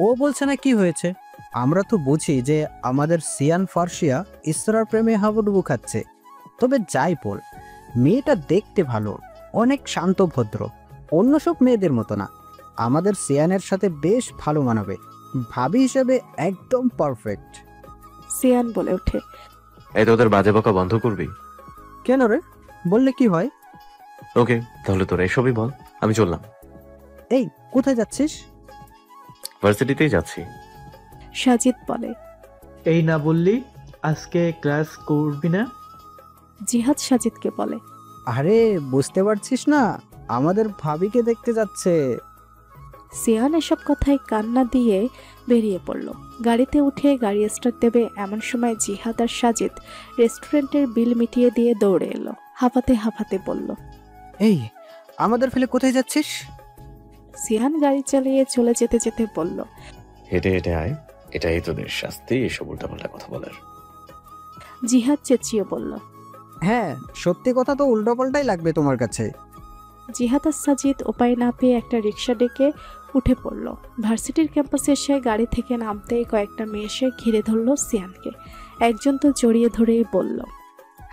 ও বলছে না কি হয়েছে? আমরা তো বুঝি যে আমাদের সিয়ান ফার্সিয়া ইসরার প্রেমে হাবুডুবু খাচ্ছে। তবে যাই বল, মেয়েটা দেখতে ভালো, অনেক শান্ত ভদ্র, অন্য সব মেয়েদের মতো না। আমাদের সিয়ানের সাথে বেশ ভালো মানাবে, ভাবি হিসেবে একদম পারফেক্ট। সিয়ান বলে ওঠে, এই তোদের বাজে বকা বন্ধ করবি? কেন রে, বললে কি হয়? ওকে, তাহলে তোরা এসবই বল, আমি চললাম। এই, কোথায় যাচ্ছিস? ভার্সিটিতেই যাচ্ছি। সাজিদ বলে। এই না বললি আজকে ক্লাস করবি না? জিহাদ সাজিদকে বলে, আরে বুঝতে পারছিস না, আমাদের ভাবিকে দেখতে যাচ্ছে। সিয়ান এসব কথায় কান্না দিয়ে বেরিয়ে পড়ল। গাড়িতে উঠে গাড়ি স্টার্ট দেবে এমন সময় জিহাদ আর সাজিদ রেস্টুরেন্টের বিল মিটিয়ে দিয়ে দৌড়ে এলো। হাঁপাতে হাঁপাতে বলল, এই, আমাদের ফেলে কোথায় যাচ্ছিস? সিয়ান গাড়ি চালিয়ে চলে যেতে যেতে বলল, হেঁটে হেঁটে আয়, এটাই তোদের শাস্তি এসব উল্টাপাল্টা কথা বলার। জিহাদ চেঁচিয়ে বলল। হ্যাঁ, সত্যি কথা তো উল্টোপাল্টাই লাগবে তোমার কাছে। জিহাদ আর সাজিদ উপায় না পেয়ে একটা রিক্সা ডেকে উঠে পড়ল। ভার্সিটির ক্যাম্পাসে এসে গাড়ি থেকে নামতেই কয়েকটা মেয়ে এসে ঘিরে ধরল সিয়ানকে। একজন তো জড়িয়ে ধরেই বলল,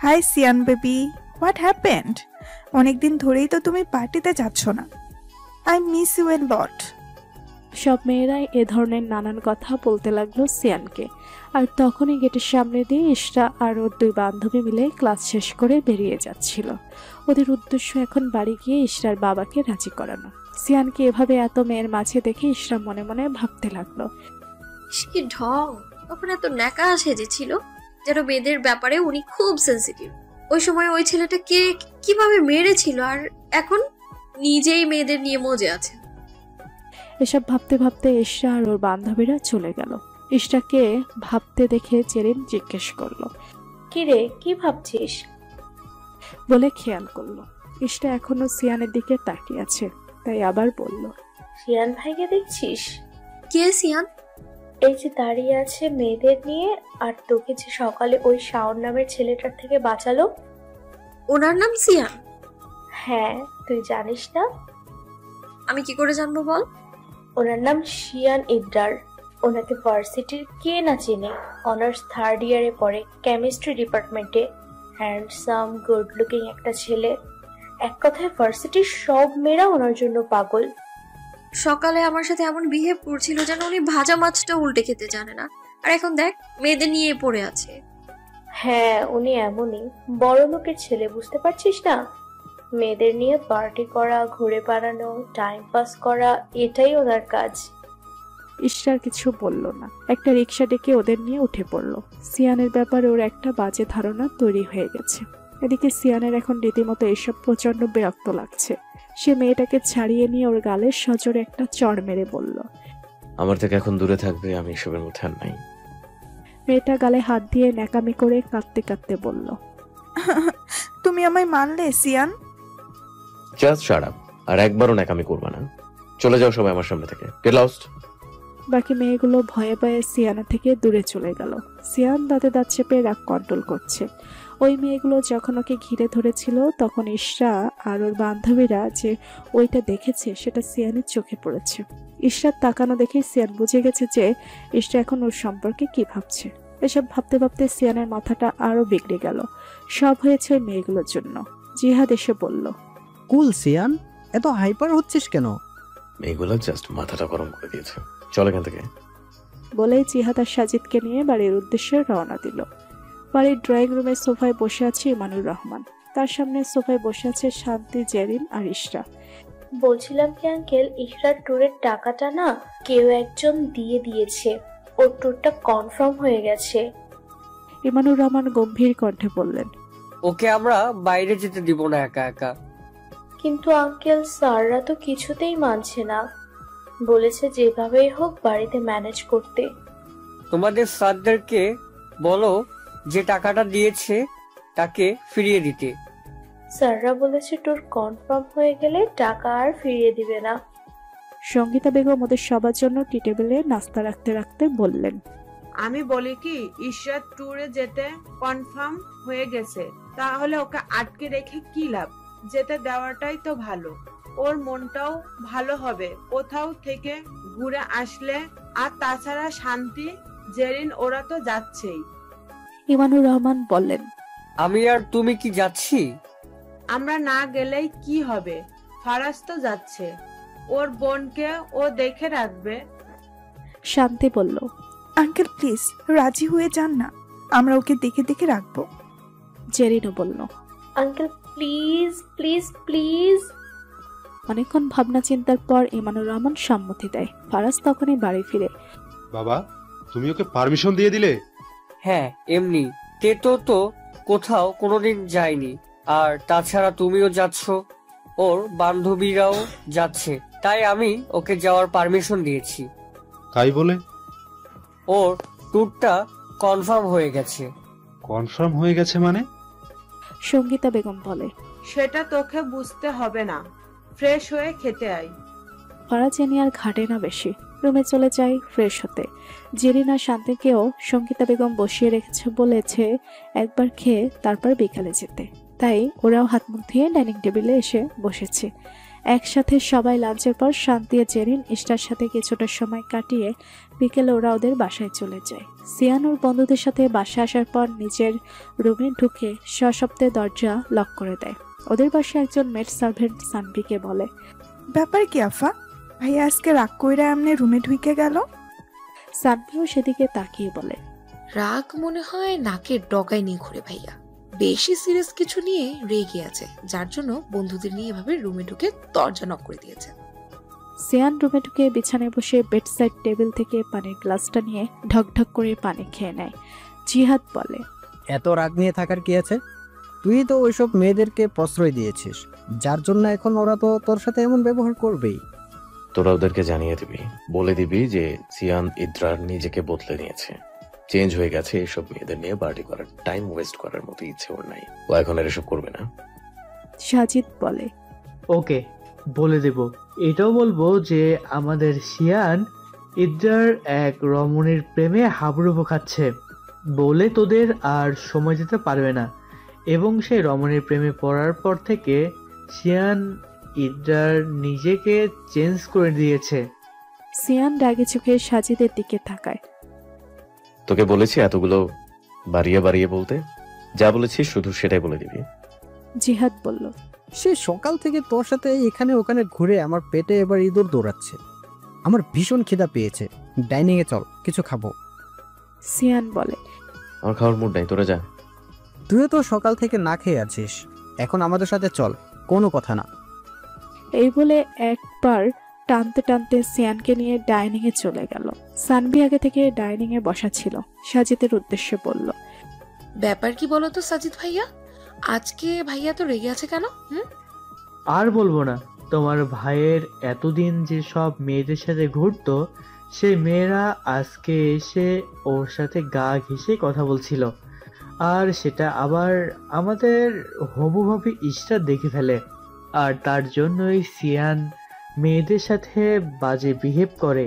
hi Siyan baby, what happened? অনেকদিন ধরেই তো তুমি পার্টিতে যাচ্ছ না। I miss you a lot. সব মেয়েরাই এ ধরনের নানান কথা বলতে লাগলো সিয়ানকে। আর তখনই গেটের সামনে দিয়ে ইশরা আর ওর দুই বান্ধবী মিলে ক্লাস শেষ করে বেরিয়ে যাচ্ছিল। ওদের উদ্দেশ্য এখন বাড়ি গিয়ে ইশরার বাবাকে রাজি করানো। সিয়ানকে এভাবে এত মেয়ের মাঝে দেখে ইশরা মনে মনে ভাবতে লাগলো, কি ঢং! তখন এত ন্যাকা সেজেছিল, যেন মেয়েদের ব্যাপারে উনি খুব সেন্সিটিভ। ওই সময় ওই ছেলেটাকে কিভাবে মেরেছিল, আর এখন নিজেই মেয়েদের নিয়ে মজে আছে। এসব ভাবতে ভাবতে ইশরা আর ওর বান্ধবীরা চলে গেল। ইশরাকে ভাবতে দেখে জেরিন জিজ্ঞেস করলো, কিরে, কি ভাবছিস? বলে খেয়াল করলো ইশরা এখনো সিয়ানের দিকে তাকিয়ে আছে, তাই আবার বলল, সিয়ান ভাইকে দেখছিস? কে সিয়ান? এই যে দাঁড়িয়ে আছে মেয়েদের নিয়ে, আর তোকে যে সকালে ওই শাওন নামের ছেলেটার থেকে বাঁচালো। ওনার নাম সিয়ান? হ্যাঁ, তুই জানিস না? আমি কি করে জানবো বল? ওনার নাম শিয়ান ইবরার। ওনাকে ভার্সিটির কে না চেনে। অনার্স থার্ড ইয়ারে পড়ে, কেমিস্ট্রি ডিপার্টমেন্টে। হ্যান্ডসাম, গুড লুকিং একটা ছেলে। এক কথায় ভার্সিটির সব মেয়েরা ওনার জন্য পাগল। সকালে আমার সাথে এমন বিহেভ করছিল যেন উনি ভাজা মাছটা উল্টে খেতে জানে না, আর এখন দেখ মেয়েদের নিয়ে পড়ে আছে। হ্যাঁ, উনি এমনই বড় লোকের ছেলে, বুঝতে পারছিস না? মেয়েদের নিয়ে পার্টি করা, ঘুরে বেড়ানো, টাইম পাস করা, এটাই ওনার কাজ। ইশরার কিছু বলল না। একটা রিক্সা ডেকে ওদের নিয়ে উঠে পড়ল। সিয়ানের ব্যাপারে ওর একটা বাজে ধারণা তৈরি হয়ে গেছে। এদিকে সিয়ানের এখন রীতিমতো এসব প্রচন্ড বিরক্ত লাগছে। সে মেয়েটাকে ছাড়িয়ে নিয়ে ওর গালে সজোরে একটা চড় মেরে বলল, আমার থেকে এখন দূরে থাকবে, আমি এসবের মধ্যে আর নাই। মেয়েটা গালে হাত দিয়ে ন্যাকামি করে কাঁদতে কাঁদতে বলল, তুমি আমায় মানলে সিয়ান? জাস্ট শাট আপ, আর একবারও ন্যাকামি করবা না। চলে যাও সবাই আমার সামনে থেকে, গেট লস্ট। বাকি মেয়েগুলো ভয়ে ভয়ে সিয়ানা থেকে দূরে চলে গেল। সিয়ান দাঁতে দাঁত চেপে রাগ কন্ট্রোল করছে। ওই মেয়েগুলো যখন ওকে ঘিরে ধরেছিল তখন ইশরা আর ওর বান্ধবীরা যে ওইটা দেখেছে সেটা সিয়ানের চোখে পড়েছে। ইশরার তাকানো দেখে সিয়ান বুঝে গেছে যে ইশরা এখন ওর সম্পর্কে কি ভাবছে। এসব ভাবতে ভাবতে সিয়ানের মাথাটা আরো বিগড়ে গেল। সব হয়েছে ওই মেয়েগুলোর জন্য। জিহাদ এসে বলল, কুল সিয়ান, এত হাইপার হচ্ছিস কেন? মেয়েগুলো জাস্ট মাথাটা গরম করে দিয়েছে, চল এখান থেকে। বলেই জিহাদ আর সাজিদকে নিয়ে বাড়ির উদ্দেশ্যে রওনা দিল। বাড়ির ড্রয়িং রুমের সোফায় বসে আছে ইমানুর রহমান। তার সামনে সোফায় বসে আছে শান্তি, জেরিন আর ইশরা। বলছিলাম কি আঙ্কেল, ইশরার ট্যুরের টাকাটা না কেউ একজন দিয়ে দিয়েছে। ওর ট্যুরটা কনফার্ম হয়ে গেছে। ইমানুর রহমান গম্ভীর কণ্ঠে বললেন, ওকে আমরা বাইরে যেতে দিব না একা একা। কিন্তু আঙ্কেল, স্যাররা তো কিছুতেই মানছে না। বলেছে যেভাবেই হোক বাড়িতে ম্যানেজ করতে। তোমাদের স্যারদেরকে বলো যে টাকাটা দিয়েছে তাকে ফিরিয়ে দিতে। স্যাররা বলেছে ট্যুর কনফার্ম হয়ে গেলে টাকা আর ফিরিয়ে দিবে না। সঙ্গীতা বেগম ওদের সবার জন্য টি টেবিলে নাস্তা রাখতে রাখতে বললেন, আমি বলি কি, ঈশ্বর ট্যুরে যেতে কনফার্ম হয়ে গেছে, তাহলে ওকে আটকে রেখে কি লাভ? যেতে দেওয়াটাই তো ভালো। ওর মনটাও ভালো হবে কোথাও থেকে ঘুরে আসলে। আর তাছাড়া শান্তি, জেরিন ওরা তো যাচ্ছেই। ইমানুর রহমান বললেন, আমি আর তুমি কি যাচ্ছি? আমরা না গেলেই কি হবে? ফারাজ তো যাচ্ছে, ওর বোনকে ও দেখে রাখবে। শান্তি বলল, আঙ্কেল প্লিজ রাজি হয়ে যান না, আমরা ওকে দেখে দেখে রাখবো। জেরিনও বলল, আঙ্কেল প্লিজ প্লিজ প্লিজ। অনেকক্ষণ ভাবনা চিন্তার পর ইমানুর রহমান সম্মতি দেয়। ফারাজ তখনই বাড়ি ফিরে। বাবা, তুমি ওকে পারমিশন দিয়ে দিলে? হ্যাঁ, এমনি তো কোথাও কোনোদিন যায়নি। আর তাছাড়া তুমিও যাচ্ছ, ওর বান্ধবীরাও যাচ্ছে, তাই আমি ওকে যাওয়ার পারমিশন দিয়েছি। তাই বলে? ওর ট্যুরটা কনফার্ম হয়ে গেছে। কনফার্ম হয়ে গেছে মানে? সঙ্গীতা বেগম বলে, সেটা তোকে বুঝতে হবে না, ফ্রেশ হয়ে খেতে আয়। ফারাজ এ নিয়ে আর ঘাটে না বেশি, রুমে চলে যায় ফ্রেশ হতে। জেরিন আর শান্তিকেও সঙ্গীতা বেগম বসিয়ে রেখেছে, বলেছে একবার খেয়ে তারপর বিকালে যেতে। তাই ওরাও হাত মুখ ধুয়ে ডাইনিং টেবিলে এসে বসেছে। একসাথে সবাই লাঞ্চের পর শান্তি আর জেরিন ইশরার সাথে কিছুটা সময় কাটিয়ে বিকেলে ওরা ওদের বাসায় চলে যায়। সিয়ান ওর বন্ধুদের সাথে বাসায় আসার পর নিজের রুমে ঢুকে সশব্দে দরজা লক করে দেয়। ওদের বাসায় একজন মেড সার্ভেন্ট সানভিকে বলে, ব্যাপার কি আফা, ভাইয়া আজকে রাগ কইরা এমনি রুমে ঢুকে গেল? সানভিও সেদিকে তাকিয়ে বলে, রাগ মনে হয় নাকের ডগায় নিয়ে ঘুরে ভাইয়া, বেশি সিরিয়াস কিছু নিয়ে রেগে আছে, যার জন্য বন্ধুদের নিয়ে এভাবে রুমে ঢুকে দরজা নক করে দিয়েছে। সিয়ান রুমে ঢুকে বিছানায় বসে বেড সাইড টেবিল থেকে পানির গ্লাসটা নিয়ে ঢকঢক করে পানি খেয়ে নেয়। জিহাদ বলে, এত রাগ নিয়ে থাকার কি আছে? তুই তো ওইসব মেয়েদেরকে প্রশ্রয় দিয়েছিস, যার জন্য এখন ওরা তো তোর সাথে এমন ব্যবহার করবেই। তোরা ওদেরকে জানিয়ে দিবি, বলে দিবি যে সিয়ান ইদ্রার নিজেকে বদলে নিয়েছে, চেঞ্জ হয়ে গেছে। এইসব মেয়েদের নিয়ে পার্টি করার, টাইম ওয়েস্ট করার মতো ইচ্ছে ওর নাই। ও এখন আর এসব করবে না। সাজিদ বলে, ওকে বলে দেব। এটাও বলবো যে আমাদের শিয়ান ইদ্রার এক রমণীর প্রেমে হাবুডুবু খাচ্ছে বলে তোদের আর সময় দিতে পারবে না, এবং সেই রমণীর প্রেমে পড়ার পর থেকে শিয়ান ইদ্রার নিজেকে চেঞ্জ করে দিয়েছে। সিয়ান রাগে চোখে সাজিদের দিকে তাকায়। তোকে বলেছি এতগুলো বাড়িয়ে বাড়িয়ে বলতে, যা বলেছিস শুধু সেটাই বলে দিবি। জিহাদ বলল, সে সকাল থেকে তোর সাথে এখানে ওখানে ঘুরে আমার পেটে এবার ইঁদুর দৌড়াচ্ছে। আমার ভীষণ খিদা পেয়েছে, ডাইনিং এ চল, কিছু খাবো। সিয়ান বলে, আমার খাওয়ার মুড নাই, তোরা যা। তুইও তো সকাল থেকে না খেয়ে আছিস, এখন আমাদের সাথে চল, কোনো কথা না। এই বলে একবার টানতে টানতে সিয়ানকে নিয়ে ডাইনিং এ চলে গেল। সানভি আগে থেকে ডাইনিং এ বসা ছিল, সাজিদের উদ্দেশ্যে বলল, ব্যাপার কি বলো তো সাজিদ ভাইয়া, আজকে ভাইয়া তো রেগে আছে কেন? আর বলবো না, তোমার ভাইয়ের এতদিন যে সব মেয়েদের সাথে ঘুরতো, সেই মেয়েরা আজকে এসে ওর সাথে গা ঘেঁষে কথা বলছিল, আর সেটা আবার আমাদের হবুভাবে ইশরা দেখে ফেলে। আর তার জন্যই সিয়ান মেয়েদের সাথে বাজে বিহেভ করে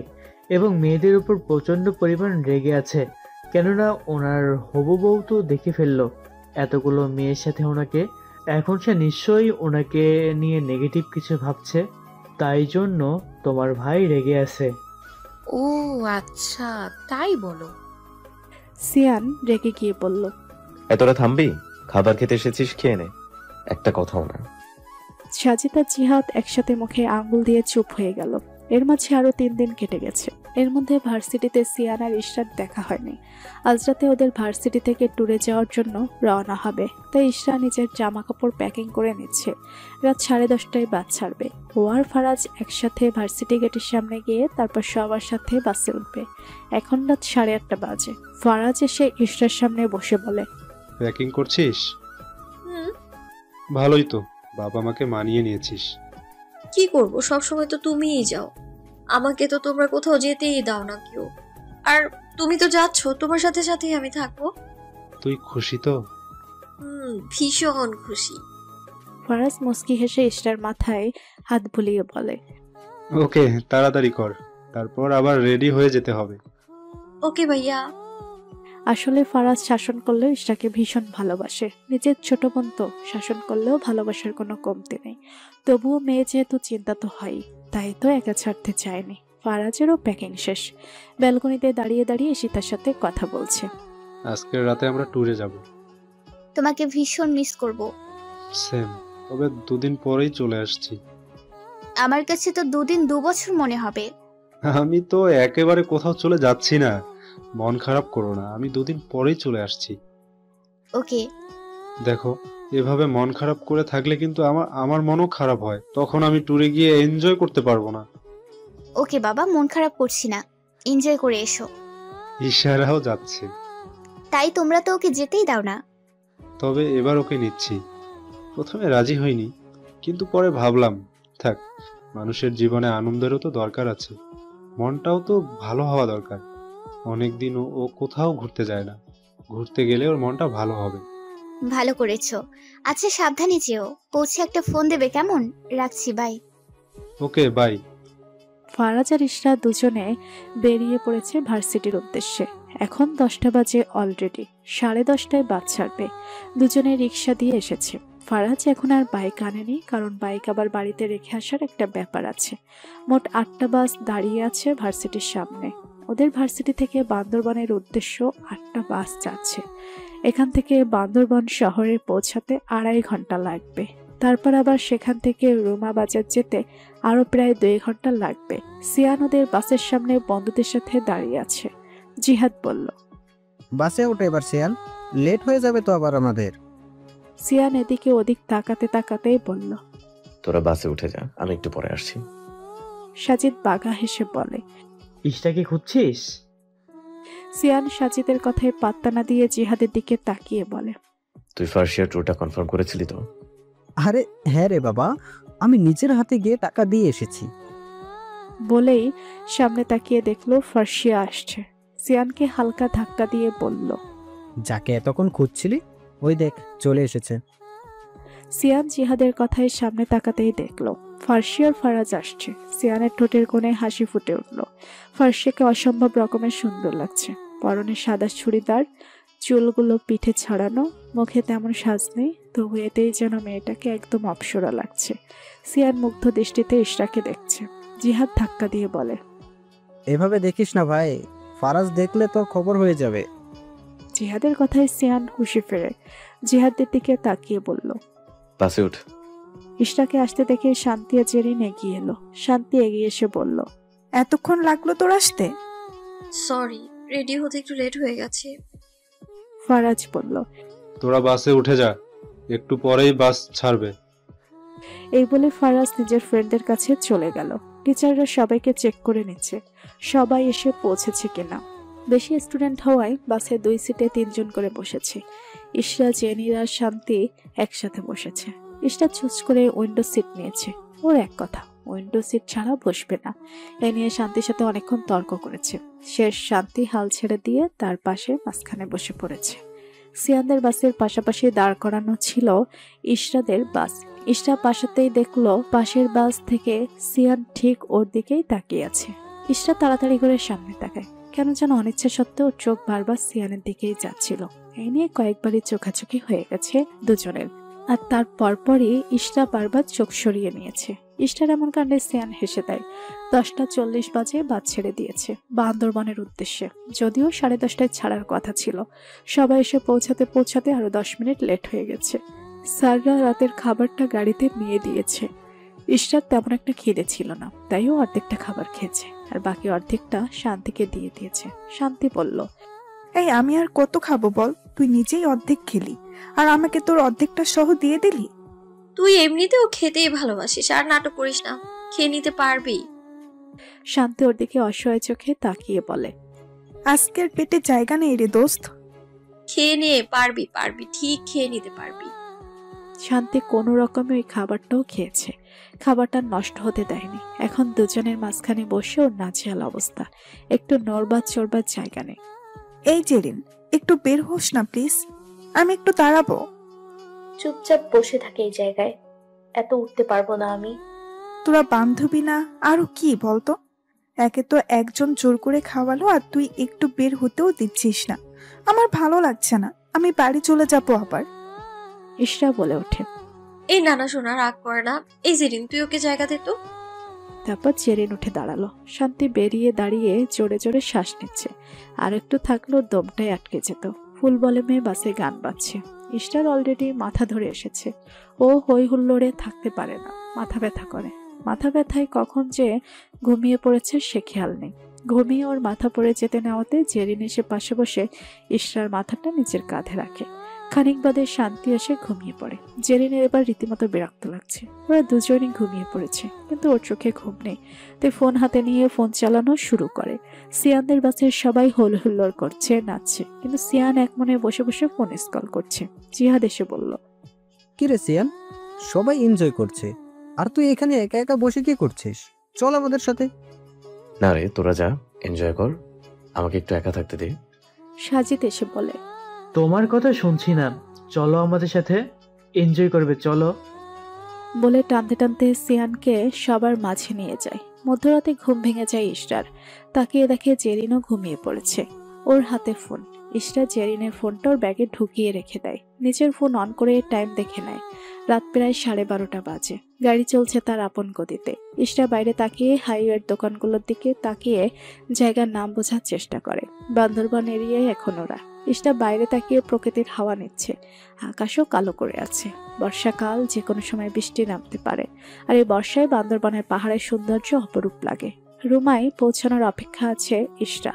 এবং মেয়েদের উপর প্রচন্ড পরিমাণ রেগে আছে, কেননা ওনার হবু বউ তো দেখে ফেললো এতগুলো মেয়ের সাথে ওনাকে। এখন সে নিশ্চয়ই ওনাকে নিয়ে নেগেটিভ কিছু ভাবছে, তাই জন্য তোমার ভাই রেগে আছে। ও আচ্ছা, তাই বলো। সিয়ান রেগে গিয়ে বলল, এতটা থামবি? খাবার খেতে এসেছিস, খেয়ে নে, একটা কথাও না। সাজিদ আর জিহাদ একসাথে মুখে আঙ্গুল দিয়ে চুপ হয়ে গেল। এর মাঝে আরো 3 দিন কেটে গেছে। এর মধ্যে ভার্সিটিতে সিয়ান আর ইশরার দেখা হয়নি। আজ রাতে ওদের ভার্সিটি থেকে ট্যুরে যাওয়ার জন্য রওনা হবে, তাই ইশরা নিজের জামা কাপড় প্যাকিং করে নিচ্ছে। রাত 10:30টায় বাস ছাড়বে। ও আর ফারাজ একসাথে ভার্সিটি গেটের সামনে গিয়ে তারপর সবার সাথে বাসে উঠবে। এখন রাত 8:30 বাজে। ফারাজ এসে ইশরার সামনে বসে বলে, প্যাকিং করছিস? ভালোই তো, বাবা মাকে মানিয়ে নিয়েছিস। কি করব, সবসময় তো তুমিই যাও, আমাকে তো তোমরা কোথাও যেতেই দাও না কেউ। আর তুমি তো যাচ্ছ, তোমার সাথে সাথেই আমি থাকবো। তুই খুশি তো? ভীষণ খুশি। ফারাজ মুস্কি হেসে ইশরার মাথায় হাত বুলিয়ে বলে, ওকে তাড়াতাড়ি কর, তারপর আবার রেডি হয়ে যেতে হবে। ওকে ভাইয়া। আসলে ফারাজ শাসন করলেও ইশরাকে ভীষণ ভালোবাসে। নিজের ছোট বোন তো, শাসন করলেও ভালোবাসার কোনো কমতি নেই। তবুও মেয়ে যেহেতু চিন্তা তো হয়ই, তাই তো একা ছাড়তে চায়নি। ফারাজেরও প্যাকিং শেষ, ব্যালকনিতে দাঁড়িয়ে দাঁড়িয়ে ঈশিতার সাথে কথা বলছে। আজকের রাতে আমরা ট্যুরে যাব। তোমাকে ভীষণ মিস করব। সেম, তবে 2 দিন পরেই চলে আসছি। আমার কাছে তো 2 দিন 2 বছর মনে হবে। আমি তো একেবারে কোথাও চলে যাচ্ছি না, মন খারাপ করো না, আমি 2 দিন পরেই চলে আসছি। ওকে। দেখো, এভাবে মন খারাপ করে থাকলে কিন্তু আমার মনও খারাপ হয়, তখন আমি ট্যুরে গিয়ে এনজয় করতে পারবো না। ওকে বাবা, মন খারাপ করছি না, এনজয় করে এসো। ইশারাও যাচ্ছে। তাই তোমরা তো ওকে যেতেই দাও না। তবে এবার ওকে নিচ্ছি। প্রথমে রাজি হইনি, কিন্তু পরে ভাবলাম থাক, মানুষের জীবনে আনন্দেরও তো দরকার আছে, মনটাও তো ভালো হওয়া দরকার। অনেকদিন ও কোথাও ঘুরতে যায় না, ঘুরতে গেলে ওর মনটা ভালো হবে। ভালো করেছো। আচ্ছা সাবধানে যেও, পৌঁছে একটা ফোন দেবে কেমন? রাখছি, বাই। Okay, bye. ফারাজ আর ইশরা দুজনে বেরিয়ে পড়েছে ভার্সিটির উদ্দেশ্যে। এখন 10টা বাজে অলরেডি, 10:30টায় বাস ছাড়বে। দুজনে রিক্সা দিয়ে এসেছে। ফারাজ এখন আর বাইক আনেনি, কারণ বাইক আবার বাড়িতে রেখে আসার একটা ব্যাপার আছে। মোট 8টা বাস দাঁড়িয়ে আছে ভার্সিটির সামনে। ওদের ভার্সিটি থেকে বান্দরবনের উদ্দেশ্য 8টা বাস যাচ্ছে। এখান থেকে বান্দরবন শহরে পৌঁছাতে 2.5 ঘন্টা লাগবে। তারপর আবার সেখান থেকে রুমা বাজার যেতে আরো প্রায় 2 ঘন্টা লাগবে। সিয়ান ওদের বাসের সামনে বন্ধুদের সাথে দাঁড়িয়ে আছে। জিহাদ বলল, বাসে ওঠে এবার সিয়ান, লেট হয়ে যাবে তো আবার আমাদের। সিয়ান এদিকে ওদিক তাকাতে তাকাতেই বলল, তোরা বাসে উঠে যা, আমি একটু পরে আসছি। সাজিদ বাঘা হেসে বলে, ইশটাকে খুঁজছিস? সিয়ান সাজিদের কথায় পাত্তা না দিয়ে জিহাদের দিকে তাকিয়ে বলে, তুই ফার্স্ট ইয়ার ট্যুরটা কনফার্ম করেছিলি তো? আরে হ্যাঁ রে বাবা, আমি নিজের হাতে গিয়ে টাকা দিয়ে এসেছি। বলেই সামনে তাকিয়ে দেখলো ফার্সিয়া আসছে। সিয়ানকে হালকা ধাক্কা দিয়ে বলল, যাকে এতক্ষণ খুঁজছিলি ওই দেখ চলে এসেছে। সিয়ান জিহাদের কথায় সামনে তাকাতেই দেখলো ফার্সিয়ার ফারাজ আসছে। সিয়ানের ঠোঁটের কোণে হাসি ফুটে উঠল। ফার্সিয়াকে অসম্ভব রকমের সুন্দর লাগছে। পরনে সাদা চুড়িদার, চুলগুলো পিঠে ছড়ানো, মুখে তেমন সাজ নেই, তবু এতেই যেন মেয়েটাকে একদম অপসরা লাগছে। সিয়ান মুগ্ধ দৃষ্টিতে ইশরাকে দেখছে। জিহাদ ধাক্কা দিয়ে বলে, এভাবে দেখিস না ভাই, ফারাজ দেখলে তোর খবর হয়ে যাবে। জিহাদের কথায় সিয়ান খুশি ফেরে জিহাদের দিকে তাকিয়ে বলল, বাসে উঠ। ইশরাকে আসতে দেখে শান্তি আর জেরিন এগিয়ে এলো। শান্তি এগিয়ে এসে বলল, এতক্ষণ লাগলো তোর আসতে? সরি, রেডি হতে একটু লেট হয়ে গেছে। ফারাজ বলল, তোরা বাসে উঠে যা, একটু পরেই বাস ছাড়বে। এই বলে ফারাজ নিজের ফ্রেন্ডদের কাছে চলে গেল। টিচাররা সবাইকে চেক করে নিচ্ছে সবাই এসে পৌঁছেছে কিনা। বেশি স্টুডেন্ট হওয়ায় বাসে 2 সিটে 3 জন করে বসেছে। ইশরা, জেনিরা, শান্তি একসাথে বসেছে। ইশরা চুজ করে উইন্ডো সিট নিয়েছে। ওর এক কথা, উইন্ডো সিট ছাড়া বসবে না। এ নিয়ে শান্তির সাথে অনেকক্ষণ তর্ক করেছে। শেষ শান্তি হাল ছেড়ে দিয়ে তার পাশে মাঝখানে বসে পড়েছে। সিয়ানদের বাসের পাশাপাশি দাঁড় করানো ছিল ইশরাদের বাস। ইশরা পাশাতেই দেখলো পাশের বাস থেকে সিয়ান ঠিক ওর দিকেই তাকিয়ে আছে। ইশরা তাড়াতাড়ি করে সামনে তাকায়। কেন যেন অনিচ্ছা সত্ত্বেও চোখ বারবার সিয়ানের দিকেই যাচ্ছিল। এই নিয়ে কয়েকবারই চোখাচোখি হয়ে গেছে দুজনের। আর তার পরপরই ইশরা বারবার চোখ সরিয়ে নিয়েছে। ইশরার এমন কাণ্ডে সিয়ান হেসে দেয়। 10:40 বাজে বাস ছেড়ে দিয়েছে বান্দরবনের উদ্দেশ্যে। যদিও 10:30টায় ছাড়ার কথা ছিল। সবাই এসে পৌঁছাতে আরো 10 মিনিট লেট হয়ে গেছে। স্যাররা রাতের খাবারটা গাড়িতে নিয়ে দিয়েছে। ইশরার তেমন একটা খিদে ছিল না, তাই ও অর্ধেকটা খাবার খেয়েছে আর বাকি অর্ধেকটা শান্তিকে দিয়ে দিয়েছে। শান্তি বলল, এই আমি আর কত খাবো বল, তুই নিজেই অর্ধেক খেলি আর আমাকে তোর অর্ধেকটা সহ দিয়ে দিলি। তুই এমনিতেও খেতেই ভালোবাসিস, আর নাটক করিস না, খেয়ে নিতে পারবি। শান্তি ওর দিকে অসহায় চোখে তাকিয়ে বলে, আজকের পেটে জায়গা নেই রে দোস্ত। খেয়ে নে, পারবি, ঠিক খেয়ে নিতে পারবি। শান্তি কোনো রকমে ওই খাবারটাও খেয়েছে। খাবারটা নষ্ট হতে দেয়নি। এখন দুজনের মাঝখানে বসে ওর নাজেহাল অবস্থা। একটু নড়বার চড়বার জায়গা নেই। এই জেরিন, একটু বের হোস না প্লিজ, আমি একটু দাঁড়াবো। চুপচাপ বসে থাকে এই জায়গায়, এত উঠতে পারবো না আমি। তোরা বান্ধবী না আরো কি বলতো? একে তো একজন জোর করে খাওয়ালো আর তুই একটু বের হতেও দিচ্ছিস না। আমার ভালো লাগছে না, আমি বাড়ি চলে যাবো আবার। ইশরা বলে ওঠে। এই নানা শোনা, রাগ করে না। এই জেরিন, তুই ওকে জায়গা দে তো। তারপর জেরিন উঠে দাঁড়ালো। শান্তি বেরিয়ে দাঁড়িয়ে জোরে জোরে শ্বাস নিচ্ছে। আর একটু থাকলেও দমটাই আটকে যেত। ফুল ভলিউমে বাসে গান বাজছে। ইশরার অলরেডি মাথা ধরে এসেছে। ও হই হুল্লোড়ে থাকতে পারে না, মাথা ব্যথা করে। মাথা ব্যথায় কখন যে ঘুমিয়ে পড়েছে সে খেয়াল নেই। ঘুমিয়ে ওর মাথা পড়ে যেতে নেওয়াতে জেরিন এসে পাশে বসে ইশরার মাথাটা নিজের কাঁধে রাখে। খানিক বাদে শান্তি এসে ঘুমিয়ে পড়ে। জেরিনের এবার রীতিমতো বিরক্ত লাগছে। ওরা দুজনই ঘুমিয়ে পড়েছে, কিন্তু ওর চোখে ঘুম নেই। তাই ফোন হাতে নিয়ে ফোন চালানো শুরু করে। সিয়ানদের বাসের সবাই হল হুল্লোড় করছে, নাচছে, কিন্তু সিয়ান এক মনে বসে বসে ফোন স্কল করছে। জিহাদ এসে বলল, কিরে সিয়ান, সবাই এনজয় করছে আর তুই এখানে একা একা বসে কি করছিস? চল আমাদের সাথে। না রে, তোরা যা, এনজয় কর, আমাকে একটু একা থাকতে দে। সাজিদ এসে বলে, তোমার কথা শুনছি না, চলো আমাদের সাথে, এনজয় করবে, চলো। বলে টানতে টানতে সিয়ানকে সবার মাঝে নিয়ে যায়। মধ্যরাতে ঘুম ভেঙে যায় ইশরার। তাকিয়ে দেখে জেরিনও ঘুমিয়ে পড়েছে। ওর হাতে ফোন। ইশরা জেরিনের ফোনটা ওর ব্যাগে ঢুকিয়ে রেখে দেয়। নিজের ফোন অন করে টাইম দেখে নেয়। রাত প্রায় 12:30 বাজে। গাড়ি চলছে তার আপন গতিতে। ইশরা বাইরে তাকিয়ে হাইওয়ের দোকানগুলোর দিকে তাকিয়ে জায়গার নাম বোঝার চেষ্টা করে। বান্দরবান এরিয়ায় এখন ওরা। ইশরা বাইরে তাকিয়ে প্রকৃতির হাওয়া নিচ্ছে। আকাশও কালো করে আছে। বর্ষাকাল, যে কোনো সময় বৃষ্টি নামতে পারে। আর এই বর্ষায় বান্দরবানের পাহাড়ের সৌন্দর্য অপরূপ লাগে। রুমায় পৌঁছানোর অপেক্ষা আছে ইশরা।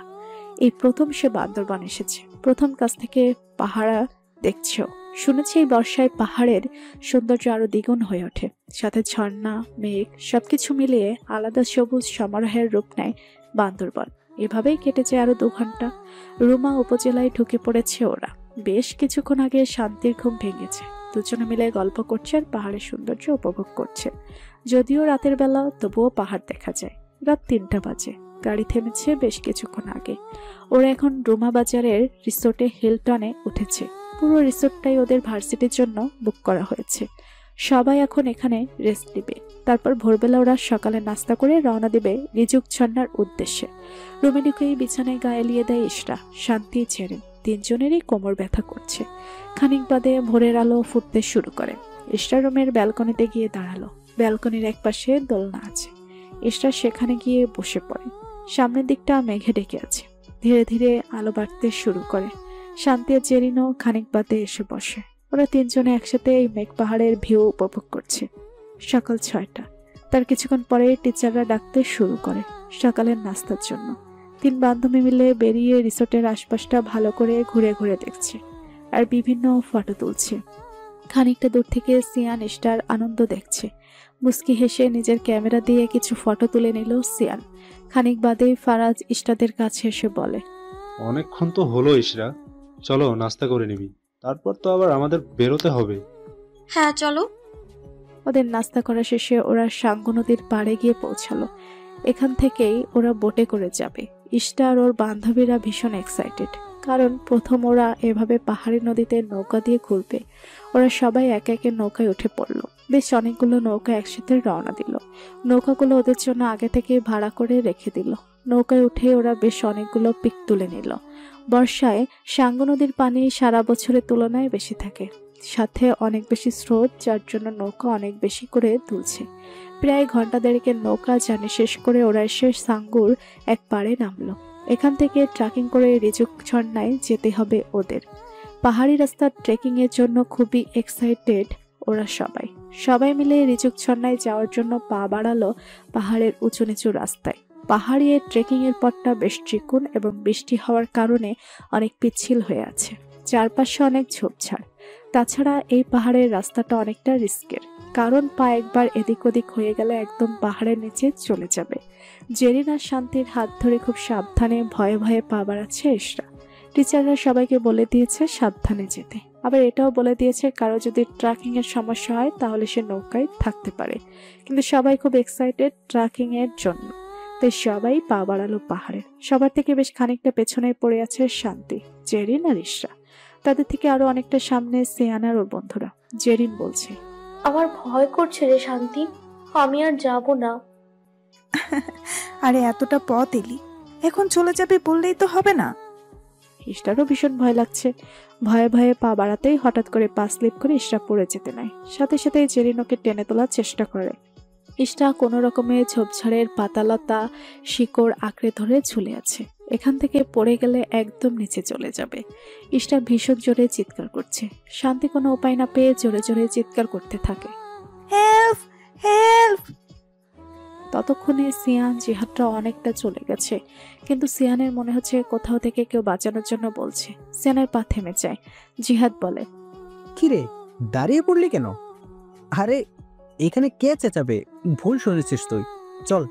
এই প্রথম সে বান্দরবান এসেছে। প্রথম কাছ থেকে পাহাড়া দেখছেও। শুনেছি এই বর্ষায় পাহাড়ের সৌন্দর্য আরো দ্বিগুণ হয়ে ওঠে। সাথে ঝর্ণা, মেঘ সবকিছু মিলিয়ে আলাদা সবুজ সমারোহের রূপ নেয় বান্দরবান। এভাবেই কেটে যায় আরো 2 ঘন্টা। রুমা উপজেলায় ঢুকে পড়েছে ওরা। বেশ কিছুক্ষণ আগে শান্তির ঘুম ভেঙেছে। দুজনে মিলে গল্প করছে আর পাহাড়ের সৌন্দর্য উপভোগ করছে। যদিও রাতের বেলা, তবুও পাহাড় দেখা যায়। রাত 3টা বাজে। গাড়ি থেমেছে বেশ কিছুক্ষণ আগে। ওরা এখন রুমা বাজারের রিসোর্টে হিলটনে উঠেছে। পুরো রিসোর্টটাই ওদের ভার্সিটির জন্য বুক করা হয়েছে। সবাই এখন এখানে রেস্ট নেবে। তারপর ভোরবেলা ওরা সকালে নাস্তা করে রওনা দেবে রিজুক ঝর্ণার উদ্দেশ্যে। রুমে ঢুকেই বিছানায় গা এলিয়ে দেয় ইশরা। শান্তি ছেড়ে 3জনেরই কোমর ব্যথা করছে। খানিক বাদে ভোরের আলো ফুটতে শুরু করে। ইশরা রুমের ব্যালকনিতে গিয়ে দাঁড়ালো। ব্যালকনির একপাশে দোলনা আছে। ইশরা সেখানে গিয়ে বসে পড়ে। সামনের দিকটা মেঘে ঢেকে আছে। ধীরে ধীরে আলো বাড়তে শুরু করে। শান্তি আর জেরিনও খানিক বাদে এসে বসে। ওরা 3জনে একসাথে এই মেঘ পাহাড়ের ভিউ উপভোগ করছে। সকাল 6টা। তার কিছুক্ষণ পরে টিচাররা ডাকতে শুরু করে সকালের নাস্তার জন্য। 3 বান্ধবী মিলে বেরিয়ে রিসোর্টের আশপাশটা ভালো করে ঘুরে ঘুরে দেখছে আর বিভিন্ন ফটো তুলছে। খানিকটা দূর থেকে সিয়ান ইশরার আনন্দ দেখছে। মুস্কি হেসে নিজের ক্যামেরা দিয়ে কিছু ফটো তুলে নিল সিয়ান। খানিক বাদে ফারাজ ইশরাদের কাছে এসে বলে, অনেকক্ষণ তো হলো ইশরা, চলো নাস্তা করে নিবি, তারপর তো আবার আমাদের বেরোতে হবে। হ্যাঁ চলো। ওদের নাস্তা করা শেষে ওরা সাঙ্গু নদীর পাড়ে গিয়ে পৌঁছালো। এখান থেকেই ওরা বোটে করে যাবে। ইশরা আর ওর বান্ধবীরা ভীষণ এক্সাইটেড, কারণ প্রথম ওরা এভাবে পাহাড়ি নদীতে নৌকা দিয়ে ঘুরবে। ওরা সবাই একে একে নৌকায় উঠে পড়লো। বেশ অনেকগুলো নৌকা একসাথে রওনা দিল। নৌকাগুলো ওদের জন্য আগে থেকে ভাড়া করে রেখে দিল। নৌকায় উঠে ওরা বেশ অনেকগুলো পিক তুলে নিল। বর্ষায় সাঙ্গু নদীর পানি সারা বছরের তুলনায় বেশি থাকে। সাথে অনেক বেশি স্রোত, যার জন্য নৌকা অনেক বেশি করে তুলছে। প্রায় ঘন্টা দেড়েকের নৌকা জার্নি শেষ করে ওরা এসে সাঙ্গুর এক পাড়ে নামলো। এখান থেকে ট্রেকিং করে রিজুক ঝর্ণায় যেতে হবে ওদের। পাহাড়ি রাস্তার ট্রেকিং এর জন্য খুবই এক্সাইটেড ওরা সবাই মিলে রিজুক ঝর্ণায় যাওয়ার জন্য পা বাড়ালো পাহাড়ের উঁচু নিচু রাস্তায়। পাহাড়ি এই ট্রেকিং এর পথটা বেশ চিকন এবং বৃষ্টি হওয়ার কারণে অনেক পিচ্ছিল হয়ে আছে। চারপাশে অনেক ঝোপঝাড়। তাছাড়া এই পাহাড়ের রাস্তাটা অনেকটা রিস্কের, কারণ পা একবার এদিক ওদিক হয়ে গেলে একদম পাহাড়ের নিচে চলে যাবে। জেরিন আর শান্তির হাত ধরে খুব সাবধানে ভয়ে ভয়ে পা বাড়াচ্ছে ইশরা। টিচাররা সবাইকে বলে দিয়েছে সাবধানে যেতে। আবার এটাও বলে দিয়েছে কারো যদি ট্রেকিং এর সমস্যা হয় তাহলে সে নৌকায় থাকতে পারে। কিন্তু সবাই খুব এক্সাইটেড ট্রেকিং এর জন্য, তাই সবাই পা বাড়ালো পাহাড়ে। সবার থেকে বেশ খানিকটা পেছনে পড়ে আছে শান্তি, জেরিন আর ইশরা। তাদের থেকে আরো অনেকটা সামনে সিয়ান আর ওর বন্ধুরা। জেরিন বলছে, আমার ভয় করছে রে শান্তি, আমি আর যাব না। আরে এতটা পথ এলি, এখন চলে যাবে বললেই তো হবে না। ইশরারও ভীষণ ভয় লাগছে। ভয়ে ভয়ে পা বাড়াতেই হঠাৎ করে পা স্লিপ করে ইশরা পড়ে যেতে নেয়। সাথে সাথে জেরিন ওকে টেনে তোলার চেষ্টা করে। ইশরা কোনো রকমে ঝোপঝাড়ের পাতালতা শিকড় আঁকড়ে ধরে ঝুলে আছে। এখান থেকে পড়ে গেলে একদম নিচে চলে যাবে। ইশরা ভীষণ জোরে চিৎকার করছে। শান্তি কোনো উপায় না পেয়ে জোরে জোরে চিৎকার করতে থাকে, হেল্প, হেল্প। ততক্ষণে সিয়ান জিহাদটা অনেকটা চলে গেছে, কিন্তু সিয়ানের মনে হচ্ছে কোথাও থেকে কেউ বাঁচানোর জন্য বলছে। সিয়ানের পা থেমে যায়। জিহাদ বলে, কিরে দাঁড়িয়ে পড়লি কেন? আরে এখানে কে চেঁচাবে? ভুল শুনেছিস তুই, চল।